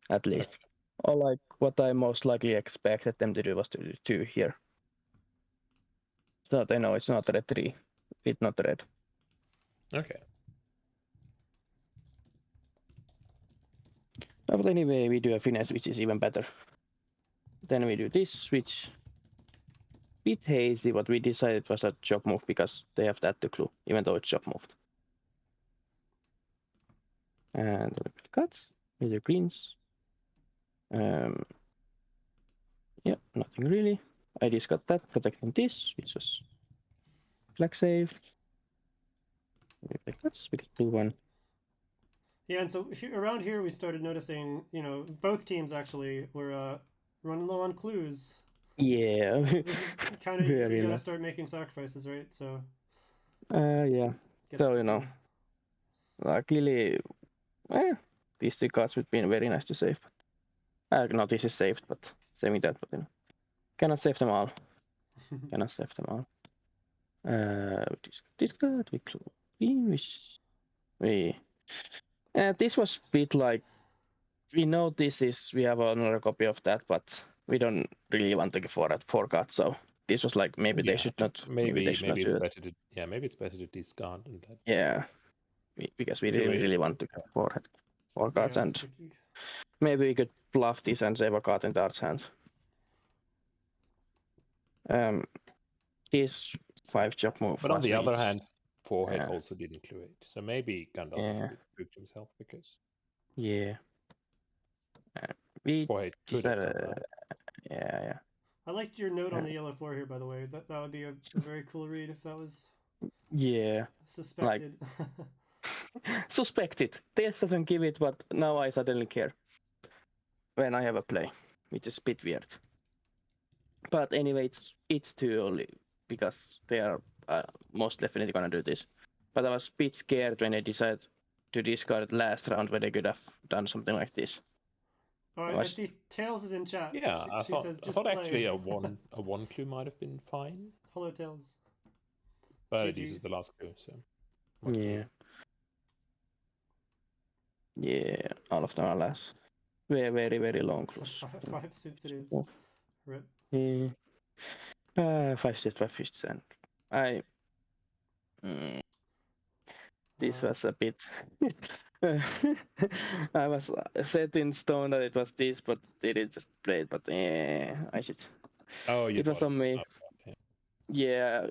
at least. Okay. Or like what I most likely expected them to do was to do 2 here. So they know it's not red 3. It's not red. Okay. But anyway, we do a finesse, which is even better. Then we do this, which bit hazy, but we decided it was a chop move because they have that to clue, even though it's chop moved. And we cut with the greens. Yeah, nothing really. I discard that, protecting this, which was flag safe. We play cuts, we get 2-1. Yeah, and so around here we started noticing, both teams actually were running low on clues. Yeah. This is kind of Very you gotta low. start making sacrifices, right? So. Yeah. gets So, tricky. luckily, these 2 cards would be very nice to save. No, this is saved, but saving that, but cannot save them all. Cannot save them all. This card, we clue. This was a bit like, we know we have another copy of that, but we don't really want to go for that 4 cards, so this was like maybe they should not. Maybe they should not it's do it. better to maybe it's better to discard and let. Yeah, because we Either way. really want to go for it. 4 cards, Yeah, and it's tricky. maybe we could bluff this and save a card in Dart's hand. This 5 chop move. But on the other weak. hand, Forehead Yeah. also didn't clue it, so maybe Gandalf is a bit spooked himself because Yeah. We Forehead could have done decided. that. Yeah. I liked your note on Yeah. the yellow floor here, by the way. That would be a very cool read if that was Yeah. suspected. Suspected. Tess doesn't give it, but now I suddenly care when I have a play, which is a bit weird. But anyway, it's too early because they are most definitely gonna do this. But I was a bit scared when they decided to discard last round when they could have done something like this. Oh, I see Tails is in chat. Yeah, she says, I just thought play. actually a one clue might have been fine, Hello, Tails. but it GG. uses the last clue, so. Yeah. Yeah, all of them are last. Very, very, very long clues. 5 suits it is. Oh. Rip. Yeah. 5 suits, 5 fists, and I. This was a bit. I was set in stone that it was this, but they did just play it. But I should. Oh, you It was thought on me. okay. Yeah,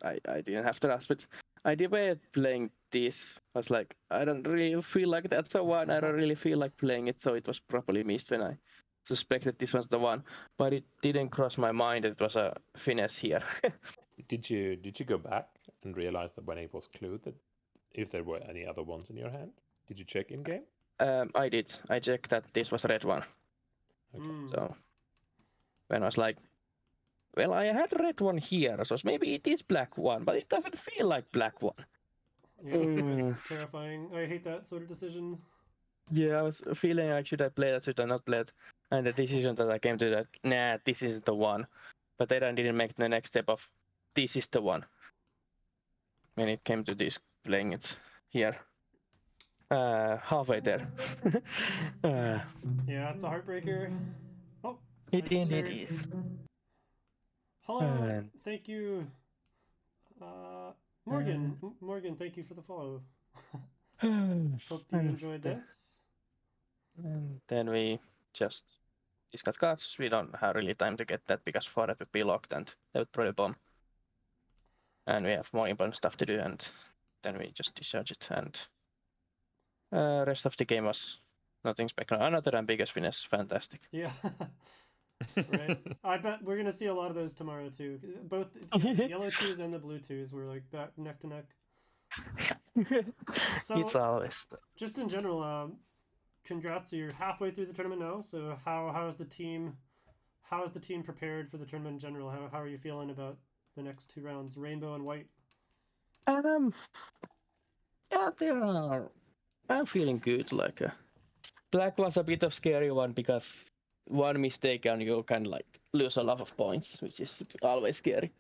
I didn't have to ask, but I debated playing this. I was like, I don't really feel like that's the one. I don't really feel like playing it, so it was probably missed when I suspected this was the one. But it didn't cross my mind that it was a finesse here. Did you go back and realize that when it was clued that if there were any other ones in your hand? Did you check in game? I did. I checked that this was a red one. Okay. So when I was like, well, I had red one here, so maybe it is black one, but it doesn't feel like black one. Yeah, it's terrifying. I hate that sort of decision. Yeah, I was feeling like should I play that, should I not play it? And the decision that I came to that, nah, this is the one. But then I didn't make the next step of this is the one. When it came to this, playing it here. Halfway there. Yeah, it's a heartbreaker. Oh, It nice indeed start. is. Hello, thank you. Morgan, thank you for the follow. Hope you enjoyed this. And then we just discuss cards. We don't have really time to get that because Forest would be locked and they would probably bomb. And we have more important stuff to do, and then we just discharge it. And rest of the game was nothing spectacular. Another ambiguous finesse, fantastic. Yeah. Right. I bet we're gonna see a lot of those tomorrow too. Both the yellow twos and the blue twos were like back neck to neck. So it's always. Just in general, congrats! You're halfway through the tournament now. So how is the team? How is the team prepared for the tournament in general? How are you feeling about the next 2 rounds, rainbow and white? Um, yeah, there are. I'm feeling good. Like black was a bit of scary one because one mistake and you can like lose a lot of points, which is always scary.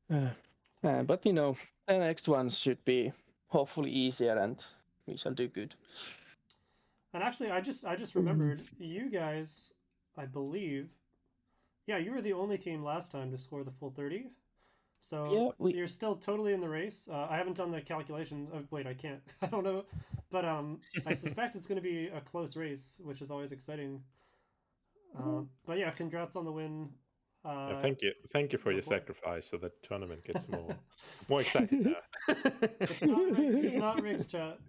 But the next ones should be hopefully easier, and we shall do good. And actually, I just remembered you guys. I believe, yeah, you were the only team last time to score the full 30. So Yeah, we. you're still totally in the race. I haven't done the calculations. Oh, wait, I can't. I don't know, but I suspect it's going to be a close race, which is always exciting. But yeah, congrats on the win. Thank you for your Before. sacrifice, so the tournament gets more exciting. It's not rigged. It's not rigged, chat.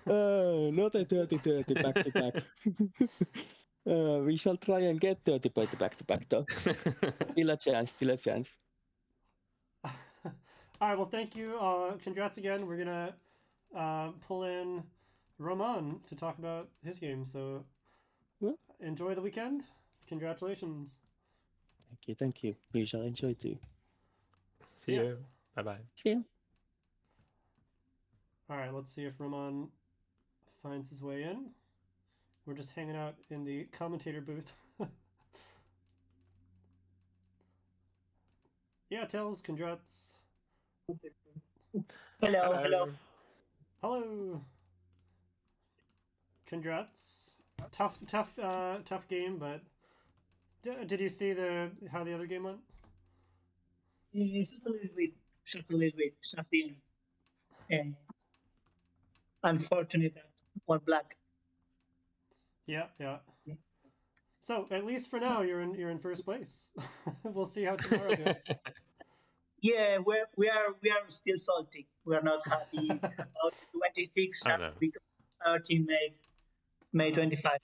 Not a 30-30 back to back. We shall try and get 30 back to back though. Still a chance. Still a chance. All right. Well, thank you. Congrats again. We're gonna pull in Roman to talk about his game. So Well, enjoy the weekend. Congratulations. thank you. We shall enjoy too. See you. Bye bye. See ya. All right. Let's see if Roman finds his way in. We're just hanging out in the commentator booth. Yeah, Tails, congrats. Hello. Hello. Congrats. Tough game, but did you see how the other game went? Just a little bit, something unfortunate that one black. Yeah. So at least for now, you're in first place. We'll see how tomorrow goes. Yeah, we are still salty. We are not happy about 26 I know. just because our team made 25.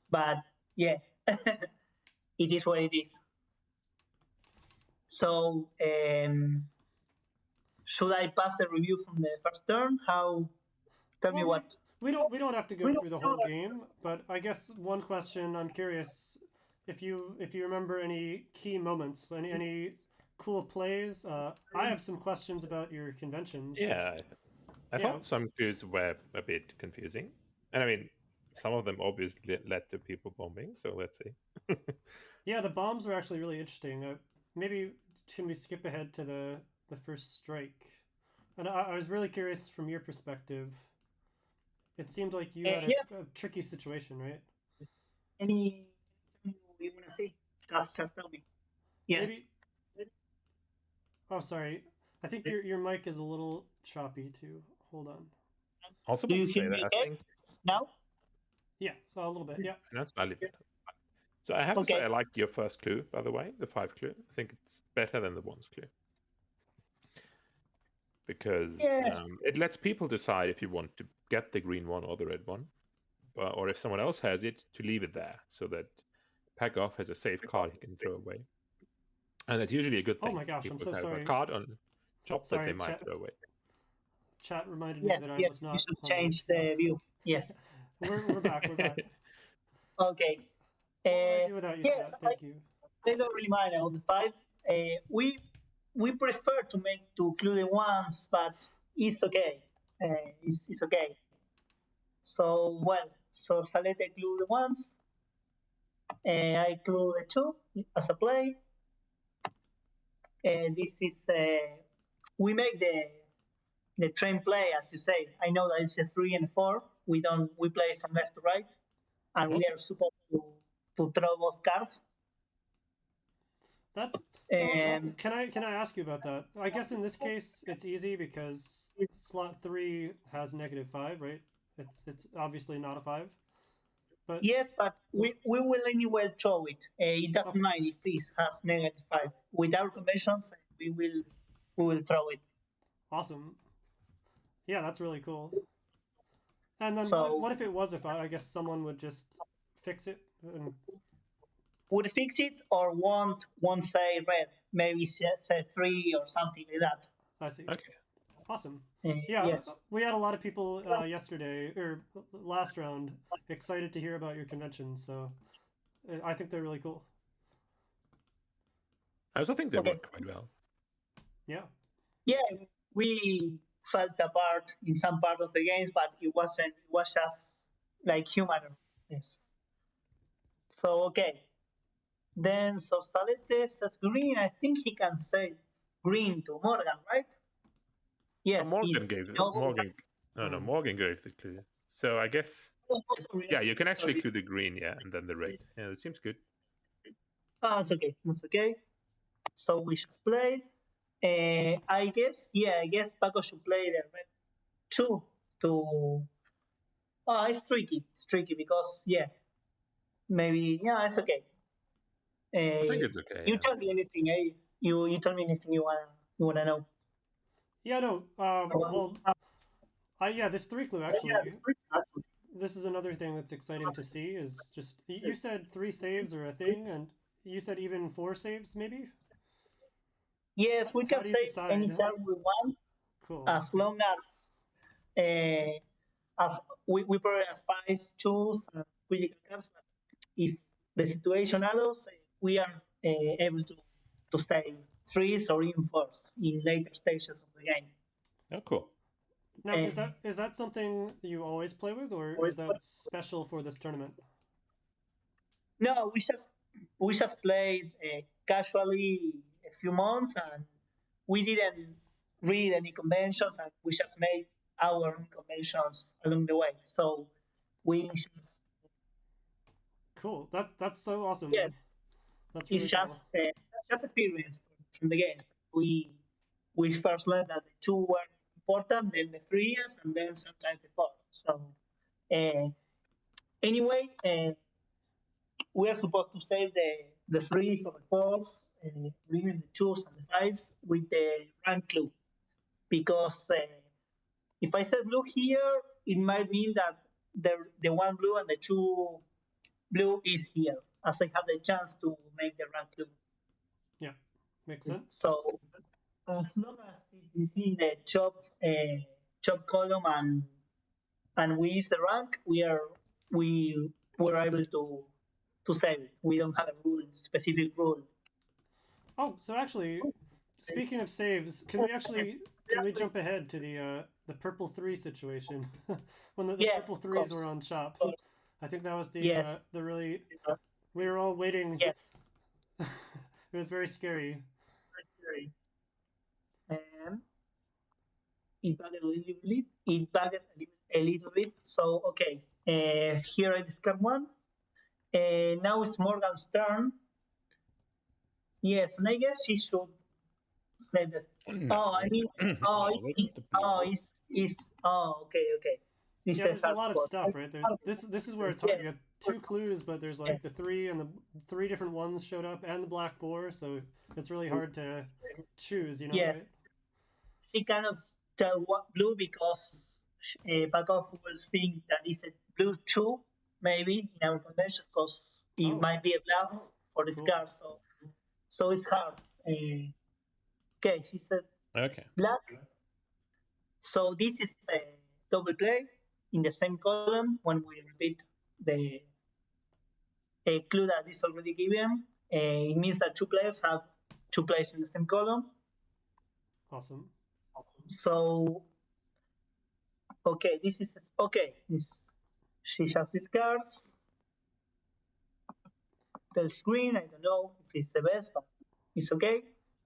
But yeah, it is what it is. So should I pass the review from the first turn? How? Tell me what. We don't have to go through the whole game, but I guess one question I'm curious if you remember any key moments, any cool plays. I have some questions about your conventions. Yeah, I thought some clues were a bit confusing, and I mean, some of them obviously led to people bombing. So let's see. Yeah, the bombs were actually really interesting. Maybe can we skip ahead to the first strike? And I was really curious from your perspective. It seemed like you had a tricky situation, right? Any you want to say? Just tell me. Yes. Maybe. Oh, sorry. I think your mic is a little choppy too. Hold on. Also, Do you want to say hear me that I okay think now? Yeah, so a little bit. Yeah. that's valid. So I have to say I like your first clue, by the way, the 5 clue. I think it's better than the 1's clue. Because it lets people decide if you want to get the green one or the red one, or if someone else has it, to leave it there, so that Pack Off has a safe card he can throw away. And that's usually a good thing. Oh my gosh, People I'm so have sorry. a card on top that they might chat, throw away. Chat reminded me that I was not. You should change the view. Yes. We're back. We're back. Okay. What would I do without you, yes, Chat? Thank you. I don't really mind about the 5. We prefer to clue the ones, but it's okay. It's okay. So Salete clue the ones. I clue the 2 as a play. This is we make the train play, as you say. I know that it's a 3 and a 4. We play from left to right, and we are supposed to throw both cards. That's so, can I ask you about that? I guess in this case it's easy because slot 3 has -5, right? It's obviously not a 5. But yes, but we will anyway throw it. It doesn't matter if this has -5. With our conventions, we will throw it. Awesome. Yeah, that's really cool. And then what if it was a 5? I guess someone would just fix it and would fix it, or won't say red, maybe say 3 or something like that. I see. Okay. Awesome. Yes. We had a lot of people yesterday or last round excited to hear about your convention, so I think they're really cool. I also think they work quite well. Yeah. Yeah, we felt apart in some part of the games, but it wasn't. It was just like human. Yes. So okay. Then so Salete says green. I think he can say green to Morgan, right? Yes, Morgan gave no, Morgan. No, Morgan gave the clue. So I guess sorry, yeah, you can actually sorry. clue the green, yeah, and then the red. Yeah, it seems good. Oh, it's okay. It's okay. So we just played. I guess, yeah, I guess Paco should play the red two to. Oh, it's tricky. It's tricky because, yeah, maybe, yeah, it's okay. I think Uh, it's okay. you Yeah. tell me anything, eh? You tell me anything you wanna know. Yeah, no. Well, yeah, this 3 clue actually. This is another thing that's exciting to see. Is just you said 3 saves are a thing, and you said even 4 saves maybe. Yes, we How can do you save any decide? card we want Cool. as long as we probably have 5 choose critical cards. But if the situation allows, we are able to save 3s or even 4s in later stages of the game. Oh, cool. Now, is that something you always play with, or is that special for this tournament? No, we just played casually a few months, and we didn't read any conventions, and we just made our own conventions along the way. So we just, Cool. That's so awesome. yeah, That's really it's cool. just experience from the game. We first learned that the 2 were important, then the 3s, and then sometimes the 4. So uh, anyway, we are supposed to save the 3s or the 4s, leaving the 2s and the 5s with the rank clue. Because if I say blue here, it might mean that the 1 blue and the 2 blue is here, as I have the chance to make the rank clue. Yeah, makes sense. So as long as it is in the top column and we use the rank, we were able to save it. We don't have a specific rule. Oh, so actually, speaking of saves, can we jump ahead to the purple 3 situation when the Yes, purple of 3s were course. on shop? Of course. I think that was Yes. the really we were all waiting. Yes. It was very scary. And it bugged a little bit. It bugged a little bit. So okay, here I discard 1. Now it's Morgan's turn. Yes, and I guess she should say that. No. Oh, I mean, oh, No, it's the blue. okay, okay. This is Yeah, a there's a hard lot of spot. stuff right there. This is where it's hard. You have 2 clues, but there's like the 3 and the 3 different ones showed up, and the black 4, so it's really hard to choose. Yeah, Right? she cannot tell what blue because Pakov will think that it's a blue 2, maybe in our convention, because it Oh, might be a bluff for this cool. card. So it's hard. Okay, she said Okay. black. So this is a double play in the same column when we repeat the clue that is already given. It means that 2 players have 2 plays in the same column. Awesome. So, okay, this is okay. She has these cards. The screen, I don't know if it's the best, but it's okay.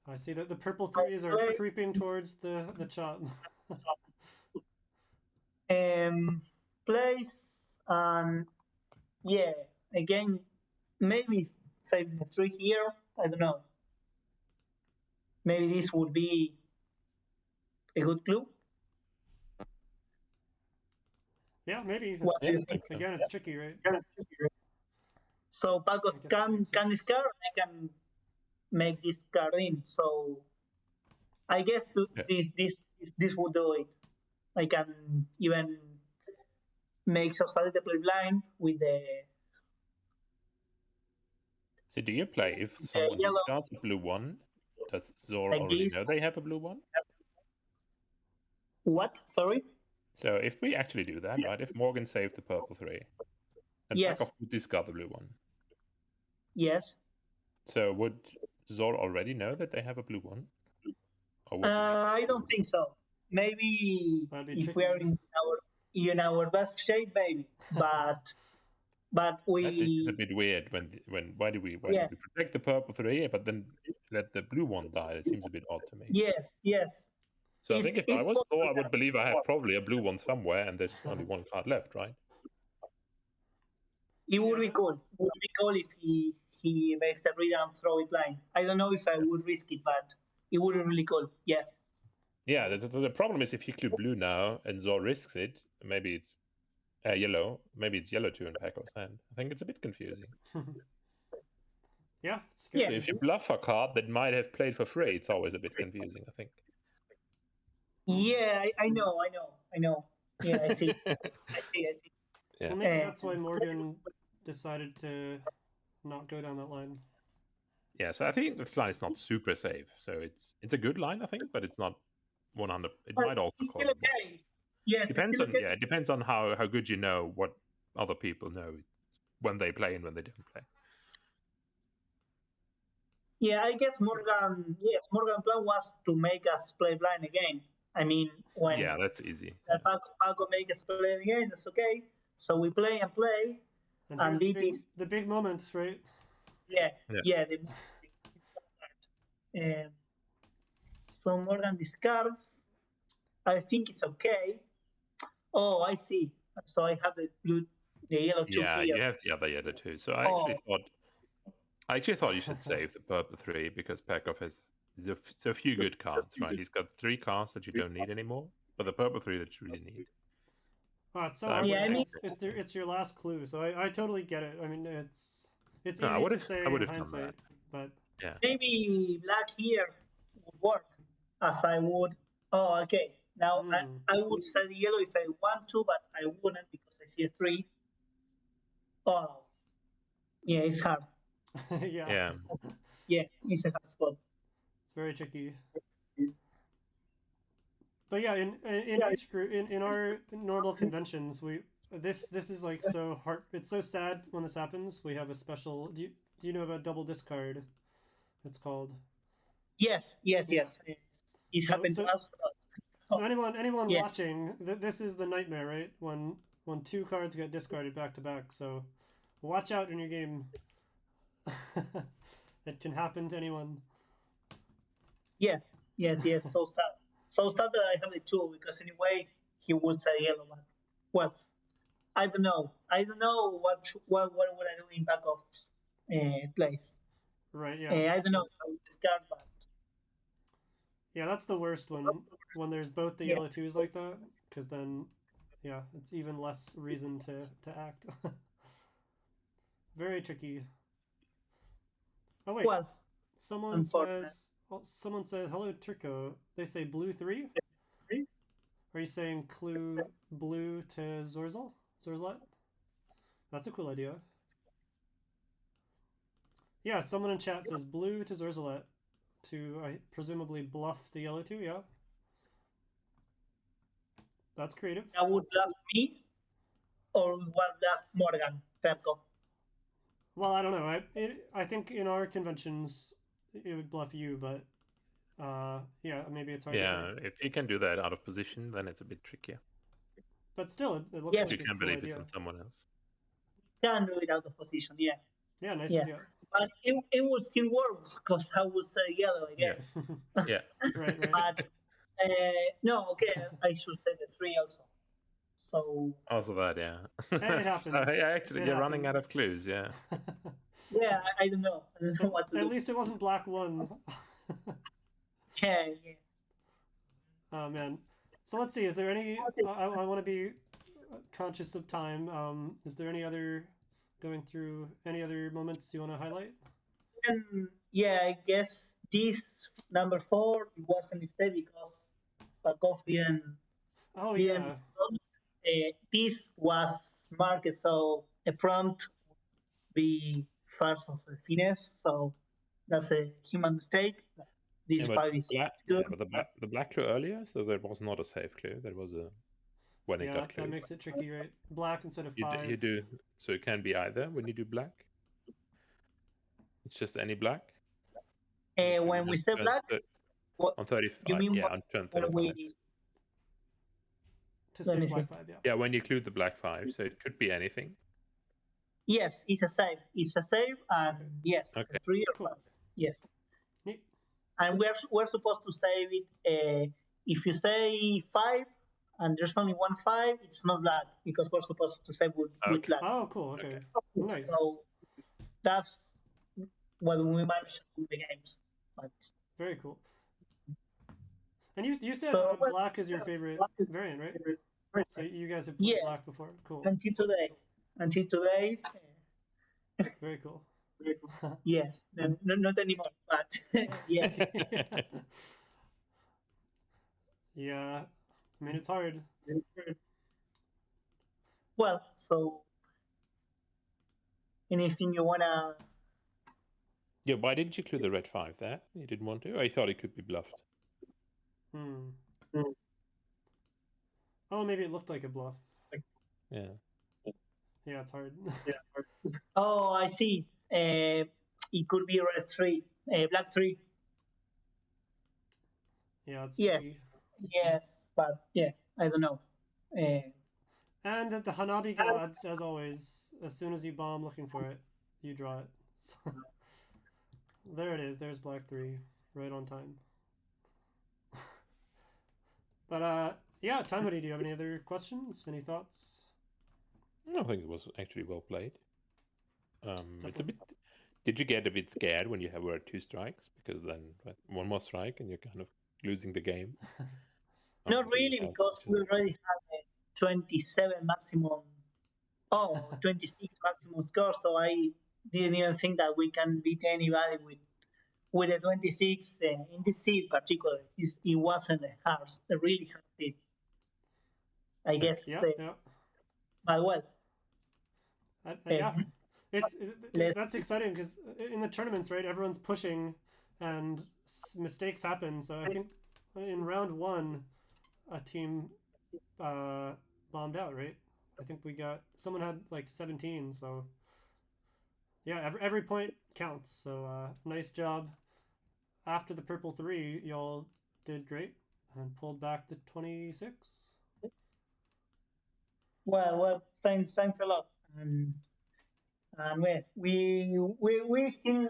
I see that the purple 3s are creeping towards the chop. Place and yeah, again, maybe saving the 3 here. I don't know. Maybe this would be a good clue. Yeah, maybe. What do you think? Again, it's tricky, right? So Pacos can discard, and I can make this card in. So I guess this would do it. I can even make Society play blind with So do you play if the someone yellow discards a blue 1? Does Zor like already this. know they have a blue 1? What? Sorry? So if we actually do that, right? If Morgan saved the purple 3, then Yes. Pakov would discard the blue 1. Yes. So would Zor already know that they have a blue 1? Or what do you think? I don't think so. Maybe That'd be if we are tricky. in our best shape, maybe. But That is just a we bit weird. Why do we yeah protect the purple 3, but then let the blue one die? It seems a bit odd to me. yes. So I think if I was Thor, possible I would that- believe I have probably a blue one somewhere, and there's only one card left, right? It would Yeah, be cool. It would be cool if he makes the read and throw it blind. I don't know if I would risk it, but it would be really cool. Yes. Yeah, the problem is if you clue blue now and Zor risks it, maybe it's yellow. Maybe it's yellow 2 in Packo's hand. I think it's a bit confusing. Yeah, it's Yeah. So scary. if you bluff a card that might have played for free, it's always a bit confusing, I think. Yeah, I know. Yeah, I see. I see. Yeah. Well, maybe Eh. that's why Morgan decided to not go down that line. Yeah, so I think this line is not super safe. So it's a good line, I think, but it's not 100. It But might also it's cause still okay. Yes, it's depends still on okay. yeah, it depends on how good you know what other people know when they play and when they don't play. Yeah, I guess Morgan. Yes, Morgan plan was to make us play blind again. I mean, when Yeah, that's easy. Paco make us play again, that's okay. So we play and play, And here's and it is the big moments, right? yeah. Yeah. So Morgan discards. I think it's okay. Oh, I see. So I have the yellow two Yeah, here. you have the other yellow too. So I actually thought you should save the purple 3 because Pekov has so few good cards, right? He's got 3 cards that you don't need anymore, but the purple 3 that you really need. Oh, it's so So I hard. Yeah, I when mean- it's your last clue, so I totally get it. I mean, it's No, I easy to would've- say I in would've done hindsight, but Yeah. Maybe black here would work as I would. Oh, okay. Now I would sell yellow if I want to, but I wouldn't because I see a 3. Oh, yeah, it's hard. yeah, Yeah. Yeah, it's a hard spot. it's very tricky. But yeah, in each group, in our normal conventions, this is like so hard. It's so sad when this happens. We have a special. Do you know about double discard? It's called. Yes. It So- happened so- to us. So anyone Yeah. watching, this is the nightmare, right? When 2 cards get discarded back to back. So watch out in your game. It can happen to anyone. Yes. So sad. So sad that I have the 2 because anyway he would say yellow. But, well, I don't know. I don't know what would I do in back of place. Right? Yeah. I don't know if I would discard, but Yeah, that's the worst when there's both the Yeah. yellow 2s like that, because then, yeah, it's even less reason to act. Very tricky. Oh wait, well, someone unfortunate. says hello Turco. They say blue 3. Are you saying clue blue to Zorzlet? That's a cool idea. Yeah, someone in chat says blue to Zorzlet to presumably bluff the yellow 2. Yeah, that's creative. that would bluff me or would bluff Morgan Terco. Well, I don't know. I think in our conventions it would bluff you, but yeah, maybe it's hard to Yeah, say. if you can do that out of position, then it's a bit trickier. But still, it looks Yes. like You a can cool believe idea. it's on someone else. Can do it out of position, yeah. Yeah, nice Yes. idea. But it would still work because I would say yellow, I Yeah. guess. Yeah. Right. But no, okay, I should say the 3 also. So Also that, yeah. It happens. So, yeah, actually, It you're running out of happens. clues, yeah. yeah, I don't know. I don't know what to At do. least it wasn't black 1. Yeah. Oh man. So let's see. Is there any? I want to be conscious of time. Is there any other going through any other moments you want to highlight? And yeah, I guess this number 4 it was a mistake because Pakov didn't. Oh didn't yeah. this was marked so a prompt would be first of the finesse, so that's a human mistake. This Yeah, part is good. but the black clue earlier, so that was not a safe clue. That was a when it Yeah, got that clued. makes it tricky, right? Black instead of You 5. you do so it can be either when you do black. It's just any black. When we say black, What On 35, you mean? yeah, on turn When 35. we To Let save me black see. 5, yeah. Yeah, when you include the black 5, so it could be anything. Yes, it's a save. It's a save, and Okay. yes, Okay. 3 or Cool. 5. Yes, Neat. and we're supposed to save it. If you say 5 and there's only one 5, it's not black because we're supposed to save with Okay. black. Oh, cool. Okay. Nice. So that's what we manage to do the games. But Very cool. And you said so well, black is your favorite black is variant, right? right. So you guys have played Yes, black before. Cool. until today. Until today, Very cool. yes, not anymore. But yeah, Yeah. I mean, it's hard. well, so anything you wanna? Yeah, why didn't you include the red 5 there? You didn't want to? I thought it could be bluffed. Hmm. Oh, maybe it looked like a bluff. Yeah. Yeah, it's hard. Oh, I see. It could be red 3, black 3. Yeah, it's Yes, tricky. yes, but yeah, I don't know. And the Hanabi gods, as always, as soon as you bomb looking for it, you draw it. So, there it is. There's black 3, right on time. But yeah, Time Hoodie, do you have any other questions? Any thoughts? I think it was actually well played. It's a Definitely. bit. Did you get a bit scared when you were at 2 strikes? Because then one more strike and you're kind of losing the game. Not really, because we already have a 27 maximum. Oh, 26 maximum score. So I didn't even think that we can beat anybody with a 26 in this seed particularly. It wasn't a really hard seed. I guess. Yeah, yeah. But well, Yeah. let's That's exciting because in the tournaments, right, everyone's pushing and mistakes happen. So I think in round 1, a team bombed out, right? I think someone had like 17. So yeah, every point counts. So nice job. After the purple 3, y'all did great and pulled back the 26. well, thanks a lot. And well, we still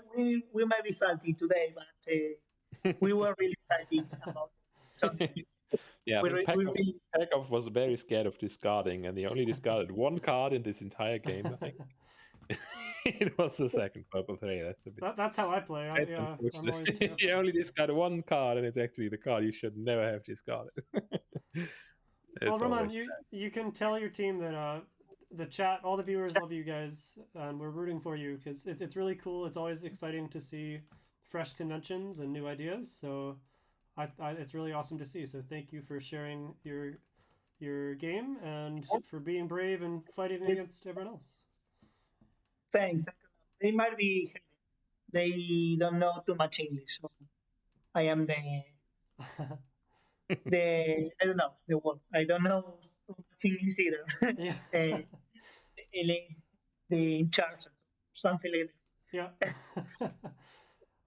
we might be salty today, but we were really salty about something. Yeah, I think We really Pekov was very scared of discarding, and he only discarded 1 card in this entire game, I think. It was the second purple 3. That's a bit That's how I play. Yeah, I'm always unfortunate. You terrified. only discard 1 card, and it's actually the card you should never have discarded. Well, It's Roman, always you can tell your team that the chat, all the viewers love you guys, and we're rooting for you because it's really cool. It's always exciting to see fresh conventions and new ideas. So, it's really awesome to see. So, thank you for sharing your game and for being brave and fighting against everyone else. thanks. They might be they don't know too much English, so I am the I don't know the word. I don't know so much English either. Yeah. The in charge, something like that. Yeah.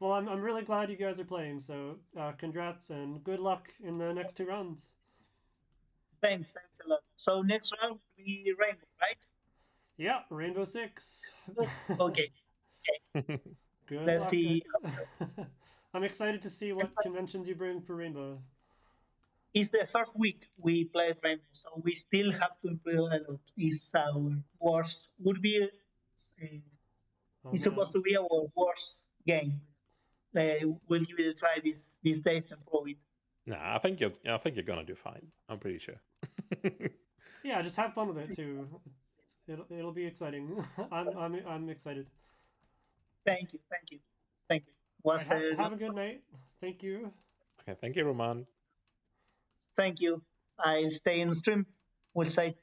Well, I'm really glad you guys are playing. So, congrats and good luck in the next 2 rounds. Thanks a lot. So next round will be rainbow, right? Yeah, Rainbow 6. Okay. Good Let's luck. see. I'm excited to see what conventions you bring for Rainbow. It's the first week we played rainbow, so we still have to improve a lot. It's our worst. Would be. Oh, It's man. supposed to be our worst game. We'll give it a try these days to improve it. Nah, I think you're gonna do fine. I'm pretty sure. Yeah, just have fun with it too. It'll be exciting. I'm excited. Thank you. All right, have a good night. Thank you. Okay, thank you, Roman. Thank you. I'll stay in the stream. We'll say.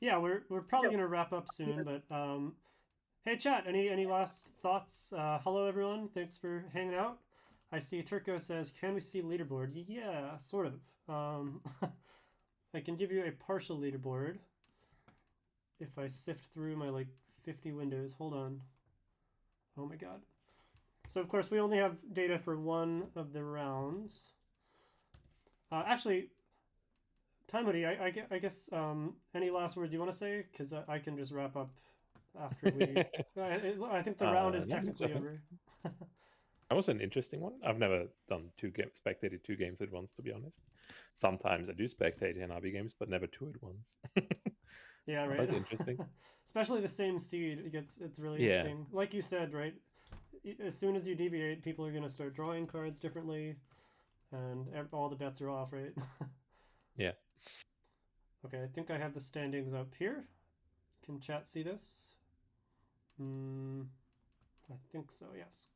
Yeah, we're probably gonna wrap up soon, but hey chat, any last thoughts? Hello everyone, thanks for hanging out. I see Turco says, can we see leaderboard? Yeah, sort of. I can give you a partial leaderboard if I sift through my like 50 windows. Hold on. Oh my god. So of course we only have data for one of the rounds. Actually, Time Hoodie, I guess any last words you want to say? Because I can just wrap up after we. I think the round is no, technically nothing. over. That was an interesting one. I've never done spectated two games at once, to be honest. Sometimes I do spectate Hanabi games, but never two at once. Yeah, right. That's interesting. Especially the same seed, it's really Yeah. interesting. Like you said, right? As soon as you deviate, people are gonna start drawing cards differently, and all the bets are off, right? Yeah. Okay, I think I have the standings up here. Can chat see this? I think so. Yes.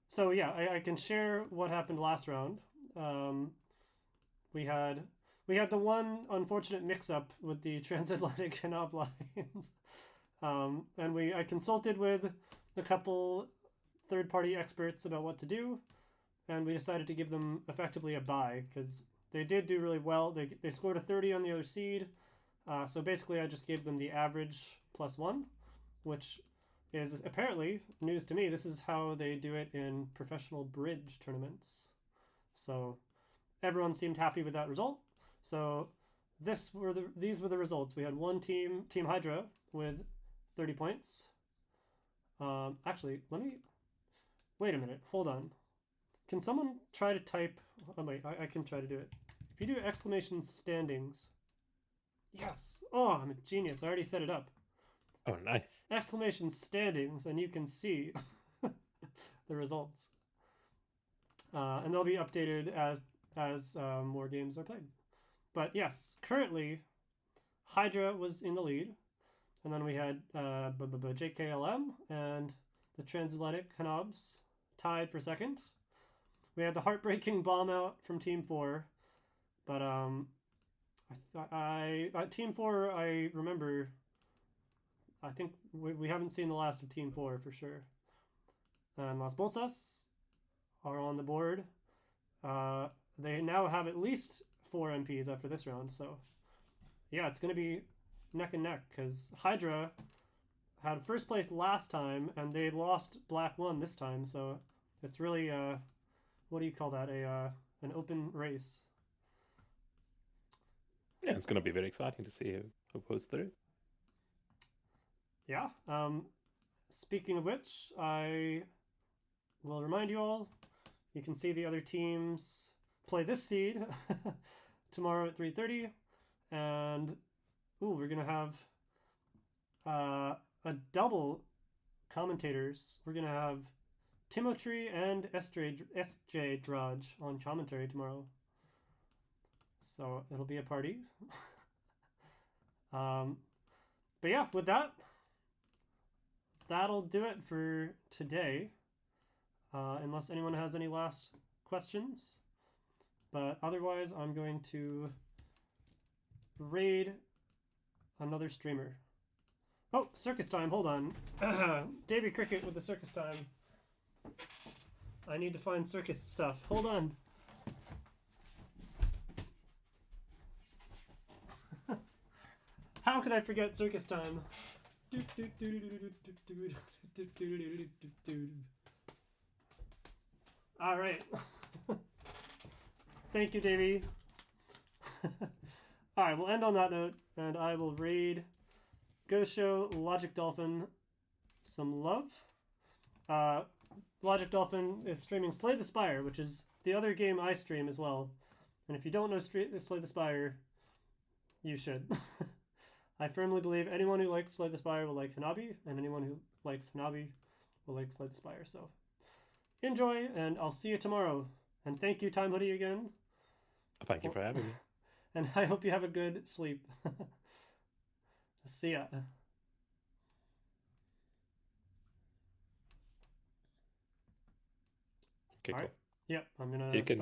So yeah, I can share what happened last round. We had the one unfortunate mix-up with the transatlantic Hanabi lines, and I consulted with a couple third-party experts about what to do, and we decided to give them effectively a bye because they did do really well. They scored a 30 on the other seed, so basically I just gave them the average +1, which is apparently news to me. This is how they do it in professional bridge tournaments. So everyone seemed happy with that result. So these were the results. We had one team Hydra, with 30 points. Actually, let me wait a minute. Hold on. Can someone try to type? Oh wait, I can try to do it. If you do exclamation standings. Yes. Oh, I'm a genius. I already set it up. Oh, nice. Exclamation standings, and you can see the results. And they'll be updated as more games are played. But yes, currently, Hydra was in the lead, and then we had JKLM and the Transatlantic Hanabs tied for second. We had the heartbreaking bomb out from Team 4, but Team 4, I remember. I think we haven't seen the last of Team 4 for sure. And Las Bolsas are on the board. They now have at least 4 MPs after this round, so yeah, it's going to be neck and neck because Hydra had first place last time and they lost Black 1 this time, so it's really what do you call that, an open race. Yeah, it's going to be very exciting to see who pulls through. Yeah. Speaking of which, I will remind you all, you can see the other teams play this seed tomorrow at 3:30, and we're gonna have a double commentators. We're gonna have Timotry and SJ Drudge on commentary tomorrow, so it'll be a party. But yeah, with that, that'll do it for today. Unless anyone has any last questions. But otherwise, I'm going to raid another streamer. Oh, circus time, hold on. Davy Cricket with the circus time. I need to find circus stuff. Hold on. How could I forget circus time? All right. Thank you, Davey. All right, we'll end on that note, and I will raid Go Show Logic Dolphin some love. Logic Dolphin is streaming Slay the Spire, which is the other game I stream as well. And if you don't know Slay the Spire, you should. I firmly believe anyone who likes Slay the Spire will like Hanabi, and anyone who likes Hanabi will like Slay the Spire. So enjoy, and I'll see you tomorrow. And thank you, Time Hoodie, again. Thank you for having me. And I hope you have a good sleep. See ya. Okay, All right. cool. Yep, I'm gonna. You can